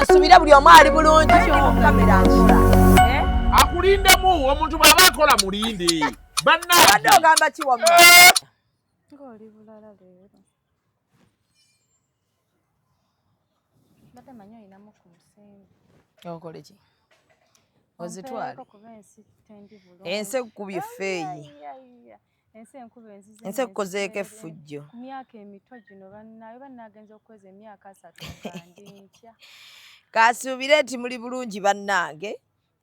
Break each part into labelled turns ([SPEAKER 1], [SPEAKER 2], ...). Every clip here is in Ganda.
[SPEAKER 1] kansubira buli omu ali bulungi kamera nkola
[SPEAKER 2] akulindemu omuntu bw'aba akola mulinde
[SPEAKER 1] wadde ogamba kiwamma
[SPEAKER 3] ng'oli bulala leero badde manyi oyinamu ku musembe
[SPEAKER 1] okole ki ozitwale
[SPEAKER 3] kuba ensi tendi bulungi
[SPEAKER 1] ensi ekkubye effeeyi
[SPEAKER 3] ensi enkuba enzize
[SPEAKER 1] ensi ekkozeeko effujjo
[SPEAKER 3] ku myaka emito gino bannayo bannaagenza okuweza emyaka 3 kandi ntya
[SPEAKER 1] kaasuubire nti muli bulungi bannange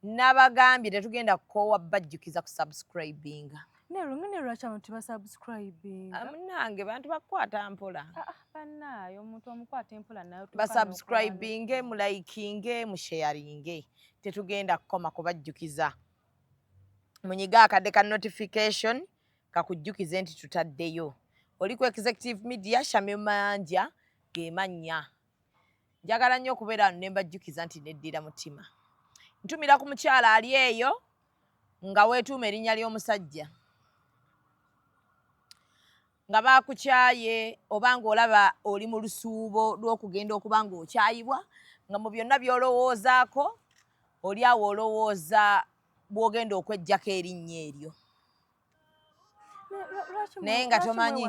[SPEAKER 1] nabagambye tetugenda kukoowa bajjukiza ku subscribinga
[SPEAKER 3] nerungene lwaki abantu tebasubscribinga
[SPEAKER 1] munnange bantu bakukwata mpola
[SPEAKER 3] bannaayo omuntu omukwata empola nayo
[SPEAKER 1] basubscribinge mulayikinge musharinge tetugenda kukoma kubajjukiza munyiga akadde ka notification kakujjukize nti tutaddeyo oli ku executive media Shamim Mayanja ge mannya njagala nnyo okubeera ne mbajjukiza nti neddira mutima ntumira ku mukyala ali eyo nga weetuuma erinnya ly'omusajja nga bakukyaye oba ng'olaba oli mu lusuubo lw'okugenda okuba ng'okyayibwa nga mu byonna by'olowoozaako oli awo olowooza bw'ogenda okweggyako erinnya eryo naye nga tomanyi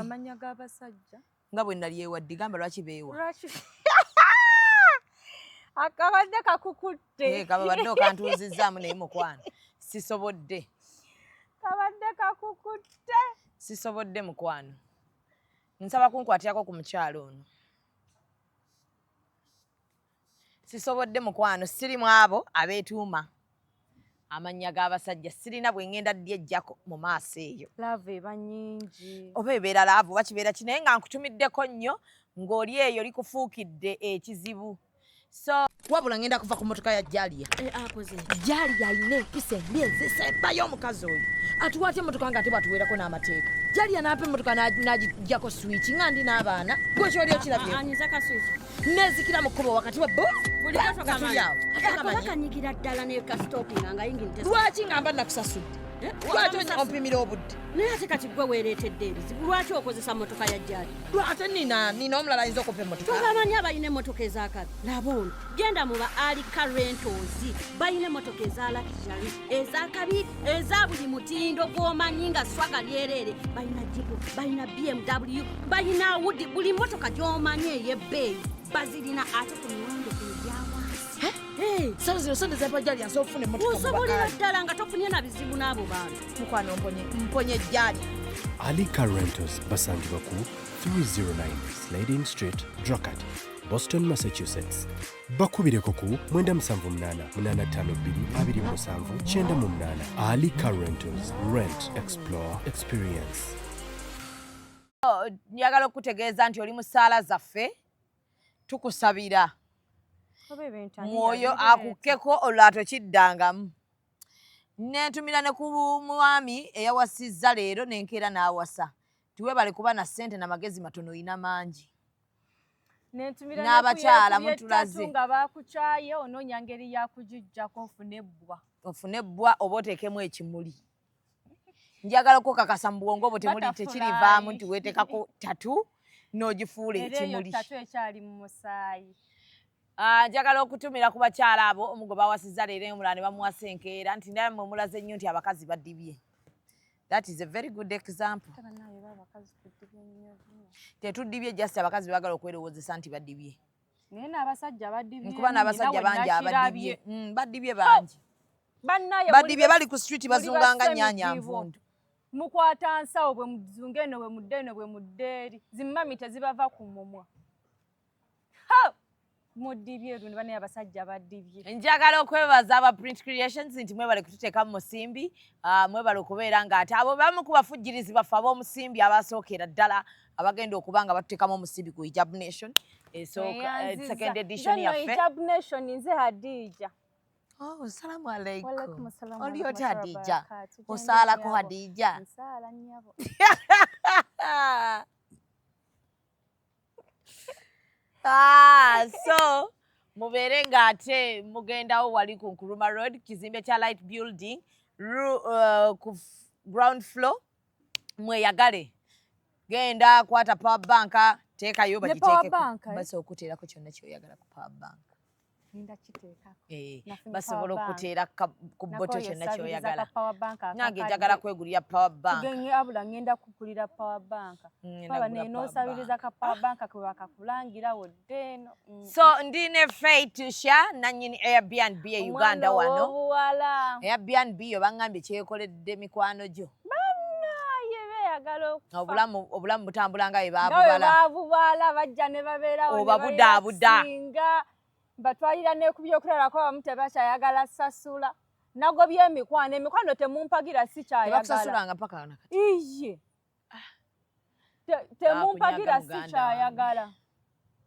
[SPEAKER 1] nga bwe nali ewadde gamba lwaki beewa
[SPEAKER 3] akabadde kakukutte
[SPEAKER 1] kabadde okantuuzizzaamu naye mukwano sisobodde
[SPEAKER 3] kabadde kakukutte
[SPEAKER 1] sisobodde mukwano nsaba kunkwatirako ku mukyalo ono sisobodde mukwano sirimu abo abeetuuma amannya g'abasajja sirina bwe ngenda ddi ejjako mu maaso eyo
[SPEAKER 3] laavu eba nnyingi
[SPEAKER 1] oba ebeera laavu oba kibeera ki naye nga nkutumiddeko nnyo ng'oli eyo likufuukidde ekizibu so wabula ngenda kuva ku motoka ya Jaliya
[SPEAKER 3] akoze
[SPEAKER 1] Jaliya alina empisa embi ezisembayo omukazi oyo atuwaate emotoka nga ate bwatuweerako n'amateeka Jaliya n'apa emotoka n'agijjako swiki nga ndi n'abaana gwe kyoli okirabye nezikira mu kkubo wakati wa
[SPEAKER 4] kanyigira ddala ne kastopinga nga yingirite
[SPEAKER 1] lwaki ngamba nakusasudde lwaki ompimira obudde
[SPEAKER 4] naye ate kati gwe weereetedde ebizibu lwaki okozesa motoka ya Jali
[SPEAKER 1] ate nina omulala ayinza okupa emotoka
[SPEAKER 4] tobamanyi abalina emmotoka ezakabi laba ono genda mu ba alika rentals balina emmotoka eza luxury ezakabi eza buli mutindo gw'omanyi nga swaga lyereere balina jipu balina BMW balina Audi buli mmotoka gy'omanyi ey'ebbeeyi bazirina ate ku miwendo egyawansi
[SPEAKER 1] sawa zino sonde zapa Jaliya nsobola okufuna emmotoka
[SPEAKER 4] osobolera ddala nga tofunye na bizibu n'abo bantu
[SPEAKER 1] mukwano mponye Jaliya
[SPEAKER 5] Alika Rentals basangibwa ku 309 Slading Street, Droghurt, Boston, Massachusetts. Bakubireko ku 978-852-2798. Alika Rentals. Rent, explore, experience.
[SPEAKER 1] Njagala okutegeeza nti oli mu ssaala zaffe tukusabira mwoyo akukkeko olwato kiddangamu nentumira ne ku mwami eyawasizza leero nenkeera n'awasa tiwebale kuba na ssente n'amagezi matono oyina mangi n'abakyala mutulaze
[SPEAKER 3] nga bakukyaye onoonya ngeri yakugijjako
[SPEAKER 1] ofune ebbwa oba oteekemu ekimuli njagala okukakasa mu bwongo obwo tekirivaamu nti weeteekako tatu n'ogifuula ekimuli
[SPEAKER 3] tatu ekyali mu musaayi
[SPEAKER 1] njagala okutumira ku bakyala abo omu gwe bawasizza leero omulala ne bamuwasa enkeera nti naye mmwe mulaze nnyo nti abakazi badibye. That is a very good example. Tetudibye just abakazi bagala okwerowoozesa nti badibye.
[SPEAKER 3] Naye n'abasajja badibye.
[SPEAKER 1] Nkuba n'abasajja bangi abadibye. Badibye bangi. Badibye bali ku street bazunganga nnyaanya nvundu.
[SPEAKER 3] Mukwata nsawo bwe muzunga eno bwe mudde eno bwe muddeeri. Zimmami tezibava ku mumwa. Mudibye lundi bane abasajja badibye.
[SPEAKER 1] Njagala okwebaza aba Print Creations nti mwebale kututeeka mu musimbi, mwebale okubeera ng'ate abo bamu ku bafujjirizi baffe ab'omusimbi abasookera ddala abagenda okuba nga batuteekamu omusimbi ku Hijab Nation. Second edition yaffe.
[SPEAKER 3] Hijab Nation nze Hadija.
[SPEAKER 1] Oh, assalamu alaikum.
[SPEAKER 3] Walaikum assalam.
[SPEAKER 1] Oli oti Hadija? Osaalako Hadija?
[SPEAKER 3] Nsaala nnyabo.
[SPEAKER 1] So mubeere ng'ate mugendawo wali ku Nkuruma Road kizimbe kya Light Building ku ground floor mweyagale genda kwata power bank teekayo bagiteekeko basi okuteerako kyonna kyoyagala ku power bank
[SPEAKER 3] ninda kiteekako
[SPEAKER 1] basobola okuteera ku botto kyonna kyoyagala
[SPEAKER 3] power bank
[SPEAKER 1] nange njagala kwegulira power bank
[SPEAKER 3] abula ngenda kugulira power bank baba n'osabiriza ka power bank kwe bakakulangirawo ddeeno
[SPEAKER 1] so ndine Feitusha nanyini Airbnb e Uganda wano Airbnb yo bangambye kyekoledde mikwano gyo obulamu butambula nga
[SPEAKER 3] babubala bajja ne babeerawo
[SPEAKER 1] obabudaabuda
[SPEAKER 3] batwalira n'ekubyokulala ko abamu tebakyayagala sasula nagobye emikwano temumpagira sikyayagalanga
[SPEAKER 1] paka
[SPEAKER 3] iye temumpagira sikyayagala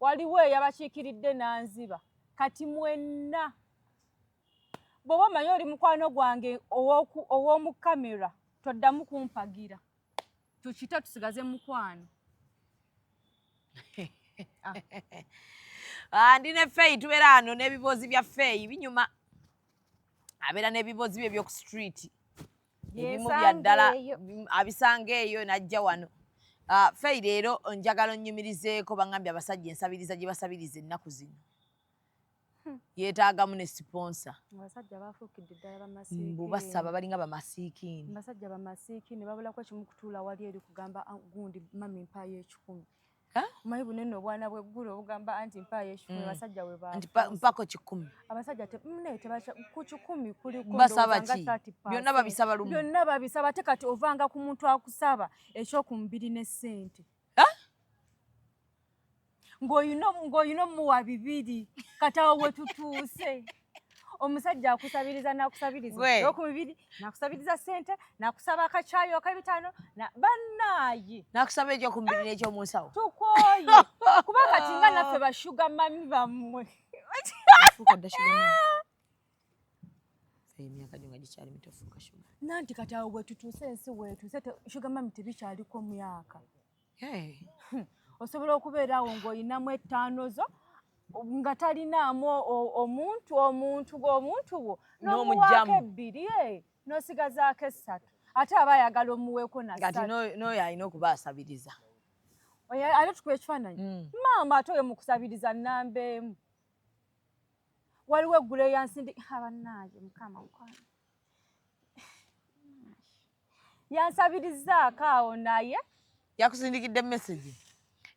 [SPEAKER 3] waliwo eyabakiikiridde nanziba kati mwenna bw'oba omanyi oli mukwano gwange ow'omu kamera toddamu kumpagira tukita tusigaze mukwano
[SPEAKER 1] ndine Fei tubeera ano n'ebibozi bya Fei binyuma abeera n'ebibozi bye by'oku street ebimu bya ddala abisanga eyo najja wano Fei leero njagala onnyumirizeeko bangambye abasajja ensabiriza gye basabiriza ennaku zino yeetaagamu ne siponsa
[SPEAKER 3] abasajja bafuukidde ddala bamasiikini
[SPEAKER 1] mbu basaba balinga bamasiikini
[SPEAKER 3] abasajja bamasiikini babulako ekimu kutuula wali eri kugamba gundi mami mpaayo 10 omanyi bunene obwana bw'eggulu obugamba anti mpaayo 10 abasajja we
[SPEAKER 1] mpako 10
[SPEAKER 3] abasajja ku 10 kuliko
[SPEAKER 1] basaba ki byonna babisaba lumu
[SPEAKER 3] byonna babisaba ate kati ovanga ku muntu akusaba ekyokumubiri ne ssente ng'oyina muwa 2 kati awo we tutuuse omusajja akusabiriza nakusabiriza okubiri nakusabiriza ssente nakusaba akacaayi akabitano bannaaye
[SPEAKER 1] nakusaba ekyokumubiri n'ekyomunsawo
[SPEAKER 3] tukwoye kuba kati nga naffe bashuga mami bammwe
[SPEAKER 1] emyaka gyo nga gikyali mitofuuka shuga
[SPEAKER 3] nanti kati awo bwe tutuuse ensi weetuuse shuga mami tebikyaliko myaka osobola okubeerawo ng'oyinamu 5 zo nga talinaamu omuntu wo n'omuwaako 2 n'osigazaako 3 ate aba ayagala omuweeko na
[SPEAKER 1] kati n'oyo alina okuba asabiriza
[SPEAKER 3] ate tukuba ekifaananyi maama ate oyo mu kusabiriza nnamba emu waliwo eggulu eyansindi abannaaye mukama mukwano yansabirizaako awo naye
[SPEAKER 1] yakusindikidde message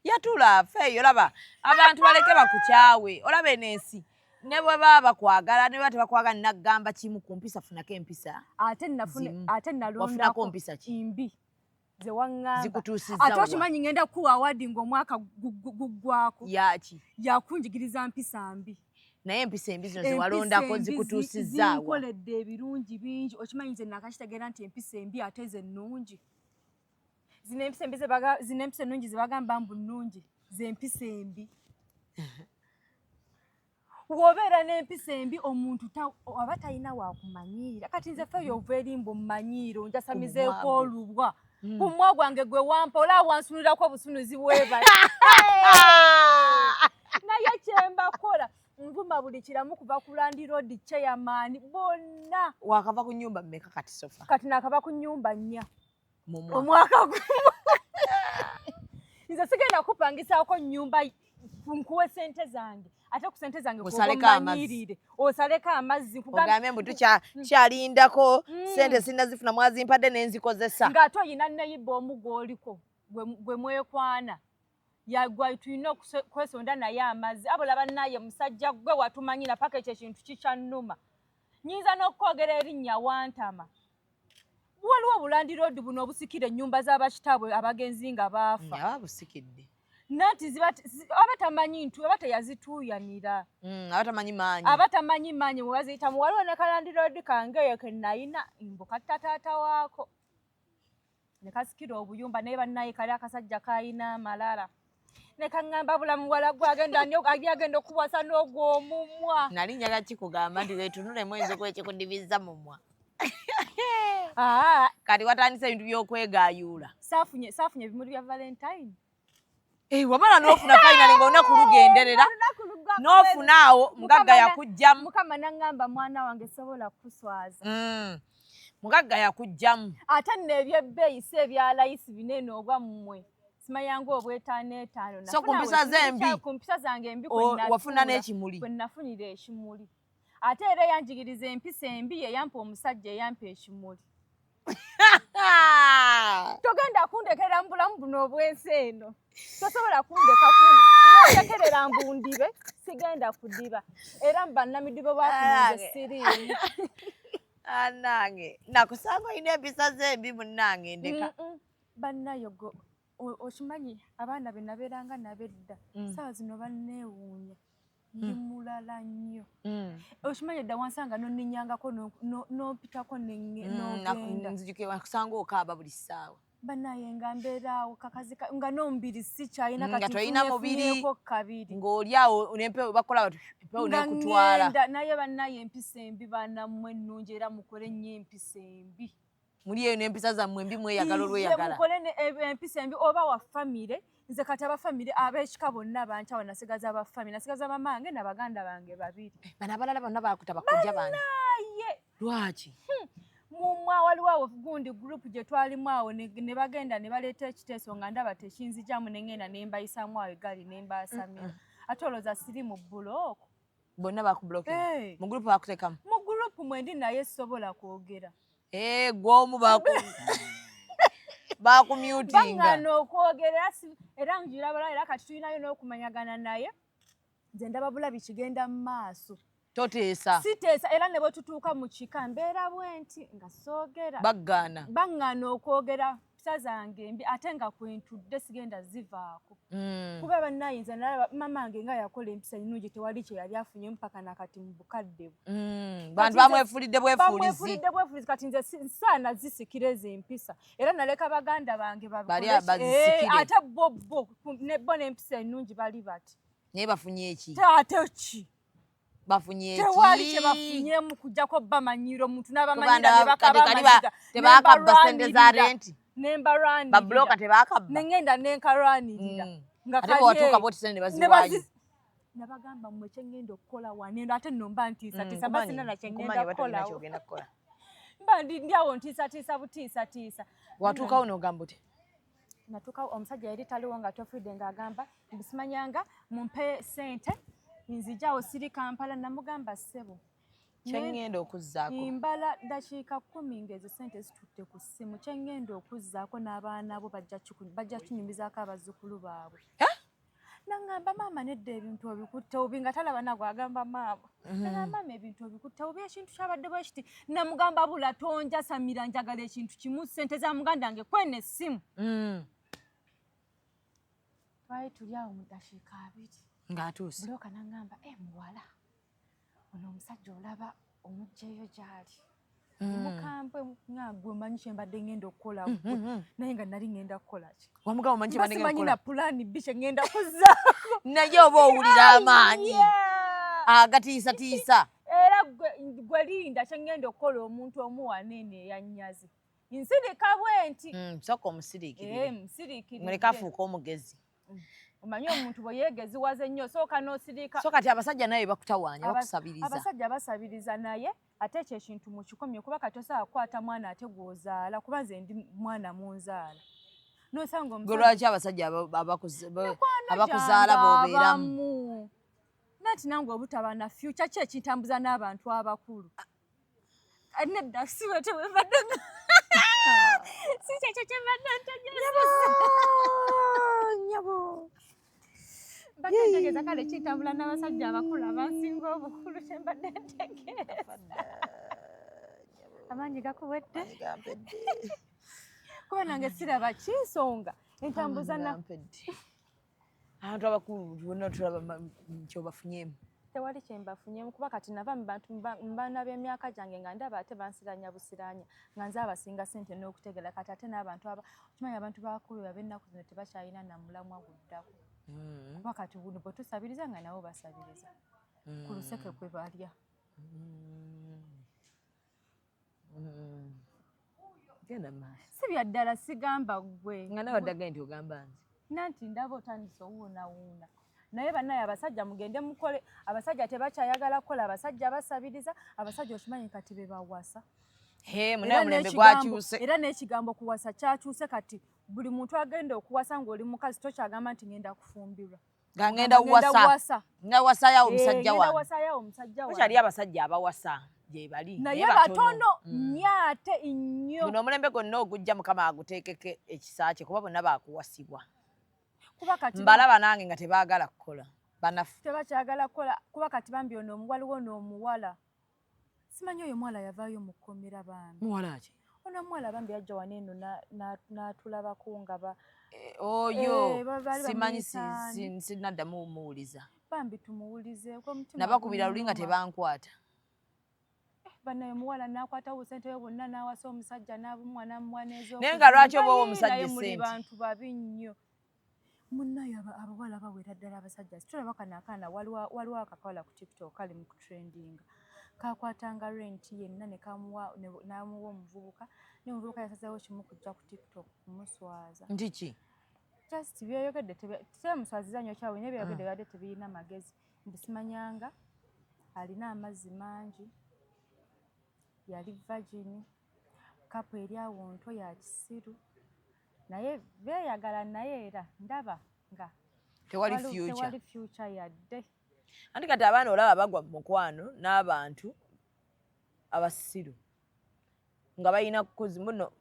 [SPEAKER 1] yatula Fei olaba abantu baleke bakukyawe olaba enensi ne bwe baba bakwagala ne bwe tebakwagala nagamba kimu ku mpisa funako empisa
[SPEAKER 3] ate nalondako
[SPEAKER 1] mpisa
[SPEAKER 3] imbi ze waŋŋamba
[SPEAKER 1] zikutuusizza
[SPEAKER 3] ate okimanyi ngenda kuwa awadi ng'omwaka guggwako
[SPEAKER 1] yaki
[SPEAKER 3] yakunjigiriza mpisa mbi
[SPEAKER 1] naye empisa embi zino zewalondako zikutuusizza
[SPEAKER 3] zinkoledde ebirungi bingi okimanyi nze nakakitegeera nti empisa embi ate ze nnungi zino empisa ennungi zebagamba mbu nnungi z'empisa embi w'obeera n'empisa embi omuntu aba talina wakumanyiira kati nze Fei ova erimba omumanyiiro njasamizeeko olubwa ku mwa gwange gwe wampa olaba wansunulirako obusunuzi bweba naye kyembakola nvuma buli kiramu kuva ku Land Road chairman bonna
[SPEAKER 1] wakava ku nnyumba mmeka kati sofa
[SPEAKER 3] kati nakava ku nnyumba 4 omwaka gumu nze sigenda kupangisaako nnyumba nkuwe sente zange ate ku sente zange kuomanyirire osaleko amazzi
[SPEAKER 1] ogambe mbu tukyalindako sente sinazifuna mwazimpadde nenzikozesa
[SPEAKER 3] ng'ate oyina neyiba omu gw'oliko gwe mwekwana yagwa tulina kwesonda naye amazzi abula bannaye musajja gwe watumanyira paka ekyo ekintu kikyannuma nyinza n'okwogera erinnya Wantama waliwo obulandi road buno obusikira ennyumba z'abakitaabwe abagenzi nga baafa
[SPEAKER 1] ababusikidde
[SPEAKER 3] nanti abatamanyi ntu abateyazituuyanira abatamanyi maanyi mwe baziyitamu waliwo ne kalandi road kange eyo ke nayina mbukatta taata waako ne kasikira obuyumba naye bannaye kali akasajja kayina amalala ne kaŋŋamba bulamu wala gwe agenda okuwasa n'ogw'omumwa
[SPEAKER 1] nali njaga kikugamba nti weetunulemu enzoko ekikudibiza mumwa kati watandise ebintu by'okwegaayuula
[SPEAKER 3] saafunye ebimuli bya Valentine
[SPEAKER 1] wamala n'ofuna finally ng'olunaku lugenderera n'ofunaawo mugagga yakugjamu
[SPEAKER 3] mukama naŋŋamba mwana wange sobola kuswaza
[SPEAKER 1] mugagga yakugjamu
[SPEAKER 3] ate nno ebyebbeeyi si ebya layisi binene oba mmwe simayangu obwetaano
[SPEAKER 1] so kumpisa zembi
[SPEAKER 3] kumpisa zange embi
[SPEAKER 1] wafuna n'ekimuli
[SPEAKER 3] kwe nafunira ekimuli ate era yanjigiriza empisa embi yeyampa omusajja eyampa ekimuli togenda kundekera mu bulamu buno obwensi eno tosobola kundeka nondekerera mbundibe sigenda kudiba era mubannamidibo bakunze siriimu
[SPEAKER 1] anange nakusanga olina empisa zembi munnange ndeka
[SPEAKER 3] bannayogo okimanyi abaana be nabeeranga nabedda saawa zino banneewuunya ndi mulala nnyo okimanyi edda wansanga nonninyangako nopitako nogenda
[SPEAKER 1] nzijukira wakusanga okaaba buli ssaawa
[SPEAKER 3] bannaye nga mbeeraawo kakazi nga n'omubiri sikyalina
[SPEAKER 1] nga tolina mubiri
[SPEAKER 3] kabiri
[SPEAKER 1] ng'oli awo nempewo bakola empewo nekutwala
[SPEAKER 3] naye bannaye empisa embi banammwe ennungi era mukole nnyo empisa embi
[SPEAKER 1] muli eyo n'empisa zammwe embi mweyagala olweyagala
[SPEAKER 3] mukole empisa embi oba wa famire nze kati abafamire ab'ekika bonna bancawa nasigaza abafamire nasigaza bamange nabaganda bange babiri
[SPEAKER 1] bano abalala bonna bakuta bakojja bange lwaki
[SPEAKER 3] mumwa waliwo awo gundi gurupu gye twalimu awo ne bagenda ne baleeta ekiteeso nga ndaba tekinzijamu ne ngenda ne mbayisaamu awo egali ne mbaasamira ate olowooza siri mu bulooko
[SPEAKER 1] bonna bakubuloke mu gurupu bakutekamu
[SPEAKER 3] mu gurupu mwendi naye sobola kwogera
[SPEAKER 1] gwomu bakumyutinga
[SPEAKER 3] baŋŋana okwogera era njirabala era kati tulinayo n'okumanyagana naye nze ndaba bulabi kigenda mu maaso
[SPEAKER 1] toteesa
[SPEAKER 3] siteesa era ne bwe tutuuka mu kika mbeera bwenti nga soogera baŋŋana okwogera mpisa zange mbi ate nga kwentudde sigenda zivaako kuba bannayinza nalaba mamange nga yakola empisa ennungi tewali kye yali afunyemu paka nakati mu bukadde bwe
[SPEAKER 1] bantu bamwefulidde bwefuulizi
[SPEAKER 3] kati nze nsaana zisikira ezo empisa era naleka baganda bange
[SPEAKER 1] bazisikire
[SPEAKER 3] ate bo n'empisa ennungi bali bati
[SPEAKER 1] naye bafunye eki
[SPEAKER 3] ate ki
[SPEAKER 1] bafunye eki
[SPEAKER 3] tewali kye bafunyemu kujjako bamanyira omuntu
[SPEAKER 1] n'abamanyira tebakabba sente za renti
[SPEAKER 3] nembarwanirira
[SPEAKER 1] babloka tebakabba
[SPEAKER 3] nengenda nenkarwanirira
[SPEAKER 1] ate bwewatuuka boti sente ne baziwaayo
[SPEAKER 3] nabagamba mmwe kyengenda okukola wanendo ate nno mba ntiisatiisa mba sina na kyengenda kukolawo mba ndi awo ntiisatiisa butiisatiisa
[SPEAKER 1] watuukawo n'ogamba oti
[SPEAKER 3] natuuka omusajja yali taliwo nga tofudde ng'agamba mbisimanyanga mumpe sente nzijjawo siri Kampala namugamba ssebo
[SPEAKER 1] kyengenda okuzzaako
[SPEAKER 3] mbala dakiika 10 ng'ezo sente zitutte ku ssimu kyengenda okuzzaako n'abaana bo bajja kinyumizaako abazzukulu baabwe nangamba maama nedda ebintu obikutte obi nga talaba nago agamba maama nagamba maama ebintu obikutte obi ekintu kyabadde bwe kiti namugamba bula tonja Samira njagala ekintu kimu sente za muganda wange kwena essimu twali tuli awo mu dakiika 2
[SPEAKER 1] ng'atuuse
[SPEAKER 3] buloka nangamba muwala ono omusajja olaba omugjeyo gyali omukambwe nga gwe omanyi kye mbadde ngenda okukola naye nga nali ngenda kukola ki
[SPEAKER 1] wamugamba omanyi kye mbadde ngenda
[SPEAKER 3] simanyi na pulaani bbi kye ngenda kuzzaako
[SPEAKER 1] naye oba owulira amaanyi agatiisatiisa
[SPEAKER 3] era gwe linda kye ngenda okukola omuntu omuwaneene eyannyazi nsirika bwenti
[SPEAKER 1] soka omusiriikirire
[SPEAKER 3] musiriikirire
[SPEAKER 1] muleka afuuka omugezi
[SPEAKER 3] omanyi omuntu bwe yeegeziwaza ennyo sooka n'osiriika
[SPEAKER 1] so kati abasajja naye bakutawaanya bakusabiriza
[SPEAKER 3] abasajja basabiriza naye ate ekyo ekintu mu kikomye kuba kati osobola kukwata mwana ate gw'ozaala kuba nze ndi mwana munzaala nosanga
[SPEAKER 1] omusajja lwaki abasajja abakuzaala b'obeeramu
[SPEAKER 3] nati nange obutaba na future ki ekintambuza n'abantu abakulu nedda siwe tewebadde si kyekyo kyebadde ntegeeza nyabo bakendegeeza kale kitambula n'abasajja abakulu abansinga obukulu kyembadde ntegeeza amaanyi gakuwedde kuba nange siraba kinsonga entambuza
[SPEAKER 1] abantu abakulu bonna tulaba kyobafunyemu
[SPEAKER 3] tewali kyembafunyemu kuba kati nava mu bantu mbaana b'emyaka gyange nga ndaba ate bansiranya busiranya nga nze abasinga sente n'okutegera kati ate n'abantu kimanyi abantu bakulu ab'ennaku zino tebakyalina na mulamwa guddako kuba kati buno bwe tusabiriza nga nabo basabiriza ku luseke kwe balya si byaddala sigamba gwe
[SPEAKER 1] nga nawe oddagaye nti ogamba nze
[SPEAKER 3] nanti ndaba otandise owuunawuuna naye bannaye abasajja mugende mukole abasajja tebakyayagala kukola abasajja basabiriza abasajja okimanyi kati be bawasa
[SPEAKER 1] munaye mulembe gwakyuse
[SPEAKER 3] era n'ekigambo kuwasa kyakyuse kati buli muntu agenda okuwasa ng'oli mukazi tokyagamba nti ngenda kufumbirwa
[SPEAKER 1] ngenda wasa nga wasayo omusajja wange
[SPEAKER 3] wasayo omusajja wange
[SPEAKER 1] kyali abasajja abawasa je bali
[SPEAKER 3] naye batono nyaate nnyo
[SPEAKER 1] guno omulembe gonna ogujja mukama aguteekeke ekisakye kuba bonna baakuwasibwa
[SPEAKER 3] kuba kati
[SPEAKER 1] mbalaba nange nga tebaagala kukola banafu
[SPEAKER 3] tebakyagala kukola kuba kati bambi ono waliwo n'omuwala simanyi oyo muwala yavaayo mu kkomera bambi
[SPEAKER 1] muwala ki
[SPEAKER 3] ono muwala bambi yajja wano eno n'atulabako nga
[SPEAKER 1] oyo simanyi sinaddamu muwuliza
[SPEAKER 3] bambi tumuwulizeeko omutima
[SPEAKER 1] nabakubira luli nga tebankwata
[SPEAKER 3] banaye muwala n'akwatawo ssente we bonna n'awasa omusajja n'abumwana mumwaneezo
[SPEAKER 1] naye nga lwaki oba omusajja
[SPEAKER 3] muli bantu babi nnyo munnayo abawala bawera ddala abasajja situlaba kano akaana waliwo akakawala ku tiktok kali mu kutrendinga kakwatanga renti yenna n'amuwa omuvubuka n'omuvubuka yasazeewo kimu kujja ku tiktok kumuswaza
[SPEAKER 1] nti ki
[SPEAKER 3] just byeyogedde temuswaziza nnyo kyawe naye byeyogedde byadde tebirina magezi mbusimanyanga alina amazzi mangi yali virgin kapu eri awo nto ya kisiru naye beeyagala naye era ndaba nga
[SPEAKER 1] tewali
[SPEAKER 3] future yadde
[SPEAKER 1] anti kati abaana olaba bagwa mu mukwano n'abantu abasiru nga balina muno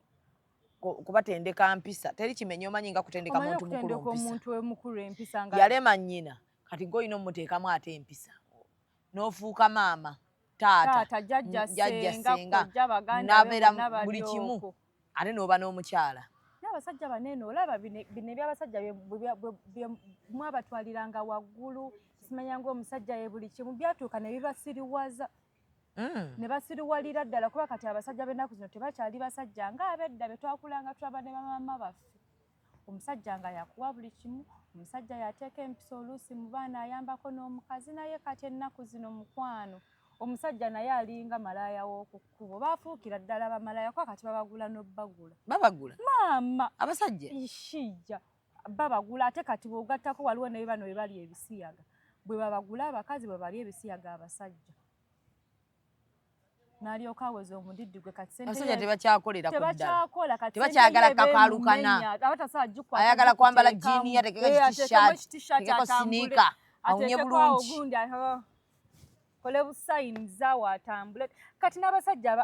[SPEAKER 1] kubatendeka mpisa teri kimenya omanyi nga kutendeka muntu
[SPEAKER 3] mukulu empisa
[SPEAKER 1] yalema nnyina kati ng'olina omuteekamu ate empisa n'ofuuka maama taata jjajja senga n'abeera buli kimu ate n'oba n'omukyala
[SPEAKER 3] n'abasajja baneeno olaba bino ebyabasajja mwabatwaliranga waggulu simanyanga omusajja ye buli kimu byatuuka ne bibasiriwaza ne basiriwalira ddala kuba kati abasajja b'ennaku zino tebakyali basajja ng'abedda be twakulanga tulaba ne bamama baffe omusajja nga yakuwa buli kimu omusajja yateeka empisa oluusi mu baana ayambako n'omukazi naye kati ennaku zino mukwano omusajja naye alinga malaaya w'oku kkubo baafuukira ddala bamalaaya kuba kati babagula n'obbagula
[SPEAKER 1] babagula
[SPEAKER 3] maama
[SPEAKER 1] abasajja
[SPEAKER 3] ishijja babagula ate kati bw'ogattako waliwo ne bano bwe bali ebisiyaga bwe babagula abakazi bwe bali ebisiyaga abasajja n'alyoka aweza omudiddi gwe kati
[SPEAKER 1] abasajja tebakyakolera ku ddala
[SPEAKER 3] kati
[SPEAKER 1] tebakyagala kakaalukana ayagala kwambala jiini yatekeka t-shirt tekeko siniika awunye bulungi kole busayiniza watambule kati n'abasajja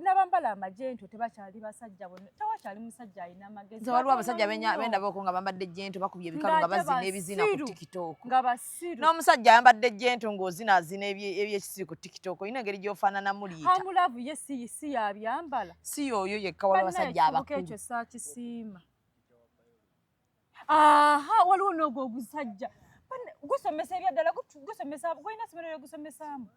[SPEAKER 1] n'abambala amajento tebakyali basajja bonna tewakyali musajja alina amagezi waliwo abasajja benda boko nga bambadde jento bakubye ebikalu nga bazina ebizina ku tiktok
[SPEAKER 3] nga basiru
[SPEAKER 1] n'omusajja ayambadde jento ng'ozinaazina ebyekisiri ku tiktok olina engeri gy'ofaananamu liita
[SPEAKER 3] hamulavu ye si yabyambala
[SPEAKER 1] si yoyo yekka waliwo abasajja abakulu
[SPEAKER 3] ekyo saakisiima aha waliwo n'ogwo ogusajja gusomesa ebyaddala gusomesa gwalina somero lyogusomesaamu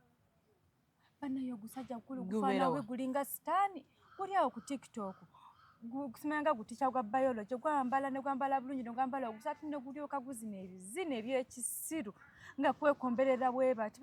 [SPEAKER 3] banaye ogusajja gufaana we gulinga sitaani guli awo ku tiktok gusimanga gutica gwa biology gwambala ne gwambala bulungi ne gwambala ogusati ne gulyoka guzina ebizina ebyekisiru nga kwekomberera bwe bati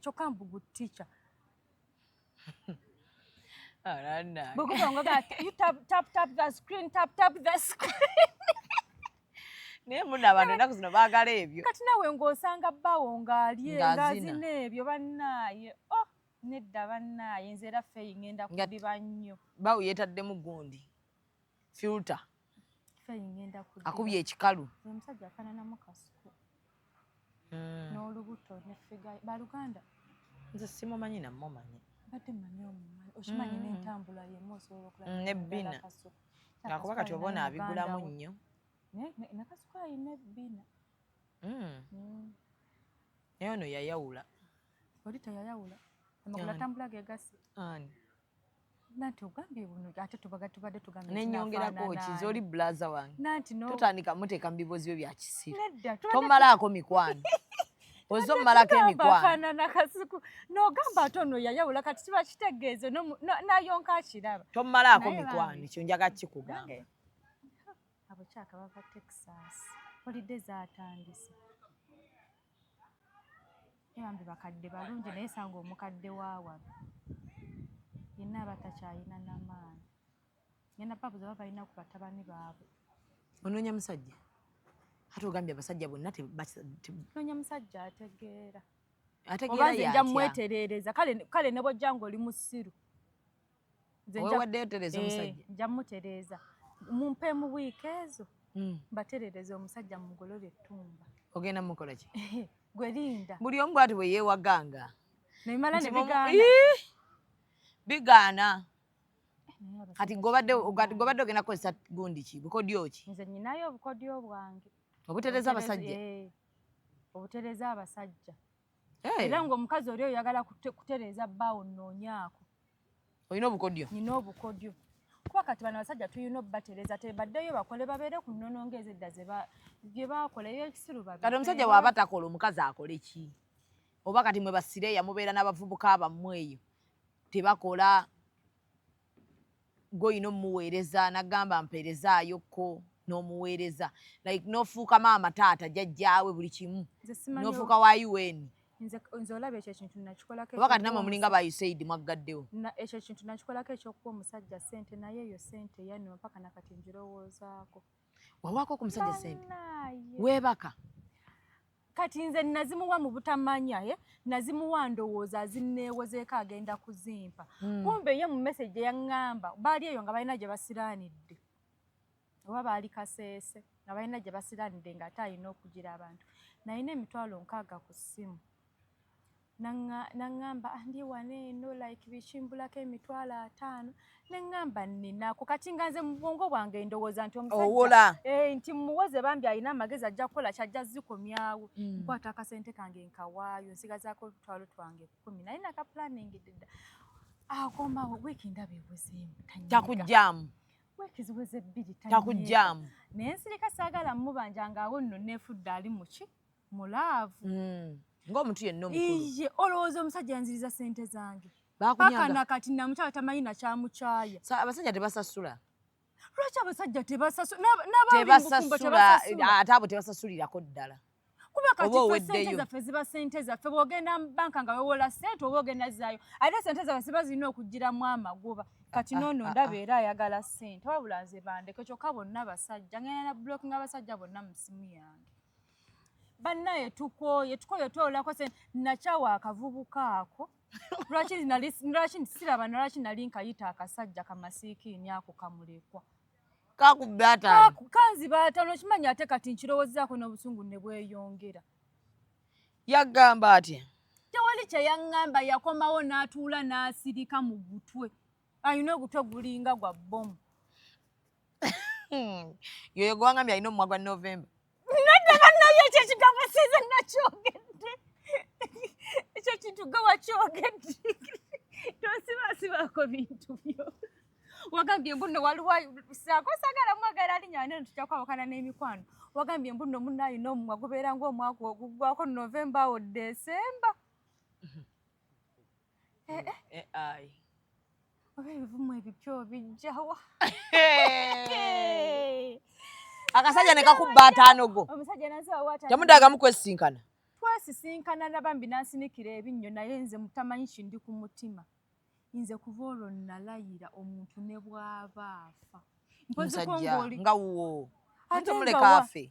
[SPEAKER 3] kyokka mbugu teacher you tap the screen
[SPEAKER 1] naye muno abantu ennaku zino baagala ebyo
[SPEAKER 3] kati nawe ng'osanga bbawo ng'azina ebyo bannaaye nedda bannaaye nze era feeyi ngenda kudiba nnyo
[SPEAKER 1] bawo yeetaddemu gundi filter
[SPEAKER 3] feeyi ngenda kudiba
[SPEAKER 1] akubye ekikalu
[SPEAKER 3] omusajja afaananamu kasuku n'olubuto ne figa baluganda
[SPEAKER 1] nze simumanyi namumanyi
[SPEAKER 3] badde manyi omumanyi okimanyi n'entambula yemu osobola okulaba
[SPEAKER 1] nebbina ng'akuba kati oba onaabigulamu nnyo
[SPEAKER 3] ne kasuku ayina ebbina
[SPEAKER 1] naye ono yayawula
[SPEAKER 3] oli teyayawula amagulu atambula gegasi nanti ogambye buno ate tubadde tugambye
[SPEAKER 1] nenyongerako kize oli bulaza wange
[SPEAKER 3] nanti
[SPEAKER 1] totandika muteeka mu bibozi byo bya kisiru tomalaako mikwano ozo mmalako emikwano
[SPEAKER 3] bafaanana kasuku n'ogamba ate ono yayawula kati kiba kitegeeze n'ayonka akiraba
[SPEAKER 1] tomalaako mikwano ekyo njaga kikugamba
[SPEAKER 3] Abakyaka bava Texas. Holiday zatandise. Bambi bakadde balungi naye sanga omukadde waawa. Yenna batakyayina n'amaanyi. Ngenda papu zaba balina ku batabani baabwe.
[SPEAKER 1] Onoonya musajja? Ate ogambye abasajja bonna
[SPEAKER 3] Noonya musajja ategeera.
[SPEAKER 1] Ategeera
[SPEAKER 3] yatya. Nja mwetereereza. Kale ne bw'ojja ng'oli musiru.
[SPEAKER 1] Weewaddeyo tereza omusajja?
[SPEAKER 3] Nja mutereeza. Mumpe mu wiiki ezo. Batereereza omusajja mugolobe ettumba.
[SPEAKER 1] Ogenda mukola ki?
[SPEAKER 3] Gwe linda.
[SPEAKER 1] Buli omu bw'ati bwe yeewaganga.
[SPEAKER 3] Nebimala ne bigaana.
[SPEAKER 1] Bigaana. Kati gobadde ogenda kukozesa gundi ki? Bukodyo ki?
[SPEAKER 3] Nze ninayo obukodyo bwange.
[SPEAKER 1] Obutereza abasajja?
[SPEAKER 3] Obutereza abasajja. Era ng'omukazi oli oyagala kutereeza bbaawo nnoonyaako.
[SPEAKER 1] Olina obukodyo?
[SPEAKER 3] Nina obukodyo. Kuba kati bano abasajja tulina obbatereeza tebaddeyo bakole babeere ku nnono ng'ezidda bye baakola ebyekisiru babiri.
[SPEAKER 1] Kati omusajja bw'aba takola omukazi akole ki? Oba kati mwe basireeya mubeera n'abavubuka bammwe eyo tebakola gw'olina omuweereza n'agamba mpeerezaayo n'omuweereza like n'ofuuka maama taata jjajjaawe buli kimu n'ofuuka wa UN.
[SPEAKER 3] Nze olaba ekyo ekintu nakikolako.
[SPEAKER 1] Oba kati nammwe mulinga ba USAID mwaggaddewo.
[SPEAKER 3] Ekyo ekintu nakikolako ekyokuwa omusajja ssente naye eyo ssente yannuma mpaka nakati njirowoozaako.
[SPEAKER 1] Wawaako ku musajja ssente? Weebaka?
[SPEAKER 3] Kati nze nazimuwa mu butamanya nazimuwa ndowooza azinneewozeeko agenda kuzimpa. Kumbe ye mu message yaŋŋamba baali eyo nga balina gye basiraanidde. Oba baali Kaseese nga balina gye basiraanidde ng'ate alina okugira abantu. Nalina emitwalo 6 ku ssimu. Naŋŋamba ndi wano eno like bikimbulako emitwalo 5. Neŋŋamba nninaako kati nga nze mu bwongo bwange ndowooza nti omusajja nti muwoze bambi alina amagezi ajja kukola kyajja zikomyawo. Nkwata akasente kange nkawaayo nsigazaako olutwalo twange 10. Naye nakapulaningi dda. Akomawo wiiki ndaba ewuzeemu.
[SPEAKER 1] Takujjaamu?
[SPEAKER 3] Wiiki ziweze 2
[SPEAKER 1] takujjaamu.
[SPEAKER 3] Naye nsirika saagala mubanja ng'awo nno neefudde ali mu ki? Mulaavu.
[SPEAKER 1] Ng'omuntu yenna omukulu.
[SPEAKER 3] Iye olowooza omusajja yanziriza ssente zange.
[SPEAKER 1] Bakunyaga?
[SPEAKER 3] Paka nakati namukyala tamanyi nakyamukyaya.
[SPEAKER 1] Abasajja tebasasula?
[SPEAKER 3] Lwaki abasajja tebasasula?
[SPEAKER 1] Tebasasula ate abo tebasasulirako ddala.
[SPEAKER 3] Kuba kati ssente zaffe ziba ssente zaffe bw'ogenda mu banka nga weewola ssente oba ogenda zaayo ate ssente zaffe ziba zirina okugiramu amagoba. Kati noono ndaba era ayagala ssente wabula nze bandeke kyokka bonna basajja ngenda na blocking abasajja bonna mu simu yange. Bannaye tukooye twolako ssente nakyawa akavubuka ako. Lwaki siraba nalwaki nali nkayita akasajja kamasiikiini ako kamulekwa.
[SPEAKER 1] Kakubbe ataano?
[SPEAKER 3] Kanziba ataano kimanya ate kati nkirowoozaako n'obusungu ne bweyongera.
[SPEAKER 1] Yagamba atya?
[SPEAKER 3] Tewali kye yaŋŋamba yakomawo n'atuula n'asirika mu gutwe. Alina ogutwe gulinga gwa bbomu.
[SPEAKER 1] Yoyo gwangambye alina omumwa gwa Novemba.
[SPEAKER 3] Naddaga naye ekyo ekigambo siize nakyogedde. Ekyo kintu gwe wakyogedde. Tosibaasibaako bintu byo. Wagambye mbuno waliwo saako sagala mwagala alinya nene tukyakwawukana n'emikwano. Wagambye mbuno munno alina omumwa gubeera ng'omwaka ogugwako Novemba awo Desemba.
[SPEAKER 1] Ayi.
[SPEAKER 3] Oba ebivumu ebipya obijjawa.
[SPEAKER 1] Akasajja ne kakubba ataano go.
[SPEAKER 3] Omusajja nansaba wataano.
[SPEAKER 1] Temuddaagamu kwesisinkana?
[SPEAKER 3] Twesisinkana na bambi nansinikira ebinnyo naye nze mutamanyi kindi ku mutima. Nze kuva olwo nalayira omuntu ne bw'aba afa.
[SPEAKER 1] Musajja nga wuwo. Ate muleka afe.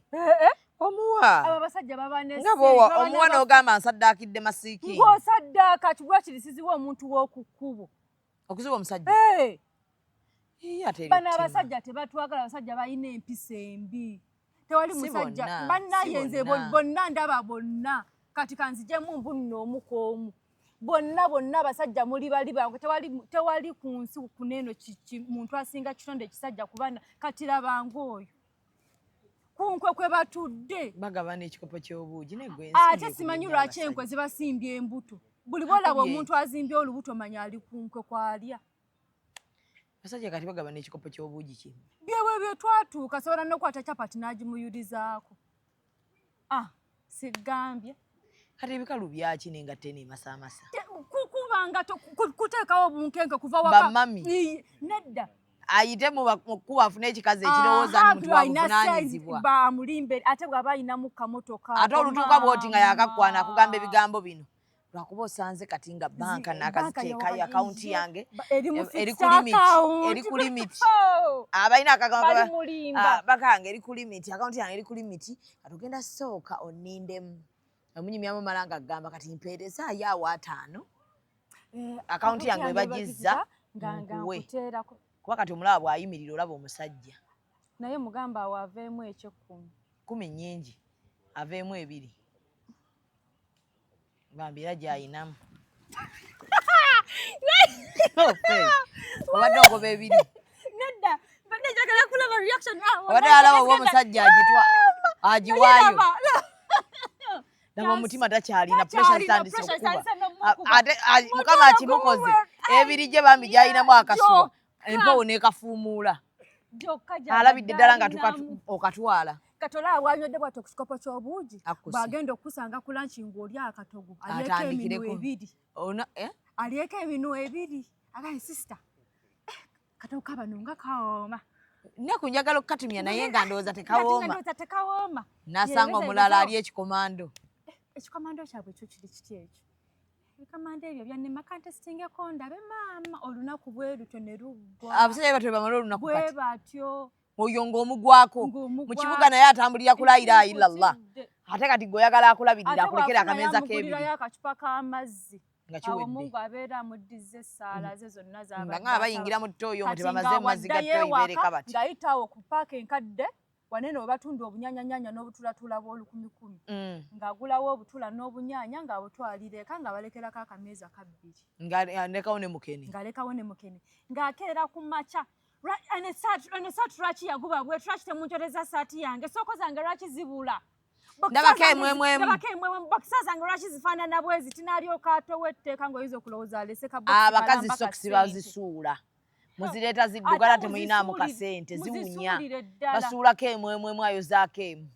[SPEAKER 1] Omuwa.
[SPEAKER 3] Abo abasajja baba ne
[SPEAKER 1] nga bowa omuwa n'ogamba nsaddaakidde masiikiini.
[SPEAKER 3] Ng'osaddaaka kibwakirisiziwa omuntu w'oku kkubo.
[SPEAKER 1] Okuziba omusajja?
[SPEAKER 3] Bano abasajja tebatwagala abasajja balina empisa embi. Tewali musajja bannaye nze bonna ndaba bonna kati kanzijemu mbunno omu k'omu. Bonna abasajja muli bali bange tewali ku nsi kuneeno muntu asinga kitonde ekisajja kubana kati labanga oyo. Kunkwe kwe batudde.
[SPEAKER 1] Bagabana ekikopo ky'obuugi n'egwensi.
[SPEAKER 3] Ate simanyi lwaki enkwe zibasimbye embuto. Buli bwolaba omuntu azimbye olubuto manya ali kunkwe kwalya.
[SPEAKER 1] Basajja kati bagabana ekikopo ky'obuugi kimu.
[SPEAKER 3] Bye twatuuka sobola n'okwata capati n'agimuyulizaako. Sigambye.
[SPEAKER 1] Kati ebikalu byaki n'engatte n'emasaamasa?
[SPEAKER 3] Kubanga kuteekawo bunkenke kuva waka.
[SPEAKER 1] Bamami.
[SPEAKER 3] Nedda.
[SPEAKER 1] ayite mu kuba afune ekikazi ekirowooza muntu wabuvunaanyizibwa
[SPEAKER 3] bamulimbe ate bw'aba ayinamu kamotoka
[SPEAKER 1] ate olutuuka bw'oti nga yakakwana akugamba ebigambo bino lwakuba osanze kati nga banka nakaziteekayo akawunti yange eri ku limiti abalina akabakange eri ku limiti akawunti yange eri ku limiti kati ogenda sooka onindemu omunyumyamu mala nga agamba kati mpeerezaayo awo 5 akawunti yange webagizza nkuwe kuba kati omulaba bw'ayimirira olaba omusajja
[SPEAKER 3] naye mugamba awo aveemu ekyo
[SPEAKER 1] 10 nnyingi aveemu 2 bambira gy'ayinamu obadde ogoba 2 obadde alaba oba omusajja agiwaayo laba omutima takyalina pressure zitandise okukuba ate mukama akimukoze 2 gye bambi gy'ayinamu akasuwa empewo n'ekafuumuula alabidde ddala nga okatwala
[SPEAKER 3] katola awanywedde bw'ati okusikopo ky'obuugi bw'agenda okusanga ku lanchi ng'oli akatogo alyeko eminwe 2 agaye sisita katogo kabano nga kawooma
[SPEAKER 1] neku njagala okukatumya naye nga ndowooza tekawooma nasanga omulala ali ekikomando
[SPEAKER 3] kyabwe ekyo kiri kiti ekyo ebikomando ebyo byannemaka ntesitingeko ndabe maama olunaku bweruto ne luggwa
[SPEAKER 1] abasajja batwe bamala olunaku
[SPEAKER 3] bwe batyo
[SPEAKER 1] oyo ng'omugwako mu kibuga naye atambulira ku la ilaha illallah ate kati gweoyagala akulabirira akulekera akameeza k'ebiri
[SPEAKER 3] akacupa k'amazzi awo Mungu abeera amuddiza essaala ze zonna
[SPEAKER 1] nga bayingira mu ttooyi omwo tebamaze mu mazzi ga ttooyi beereka bati
[SPEAKER 3] ng'ayitawo ku paaka enkadde wanene we batunda obunyaanyanya n'obutulatuula bw'olukumikumi ng'agulawo obutula n'obunyaanya ng'abutwalira eka nga balekerako akameeza ka 2
[SPEAKER 1] ng'alekawo ne mukene
[SPEAKER 3] ng'akeera ku makya ene saatu lwaki yaguba bwe lwaki temunjoleza saati yange soko zange lwaki zibula
[SPEAKER 1] ndabako emwemwemu
[SPEAKER 3] bokisa zange lwaki zifaanana bwezi tinaalyoka atowa etteeka ng'oyinza okulowooza alese
[SPEAKER 1] abakazi sokisi bazisuula muzireeta ziddugala temuyinaamu kasente ziwunya basuulako emwemwemu ayo zaako emu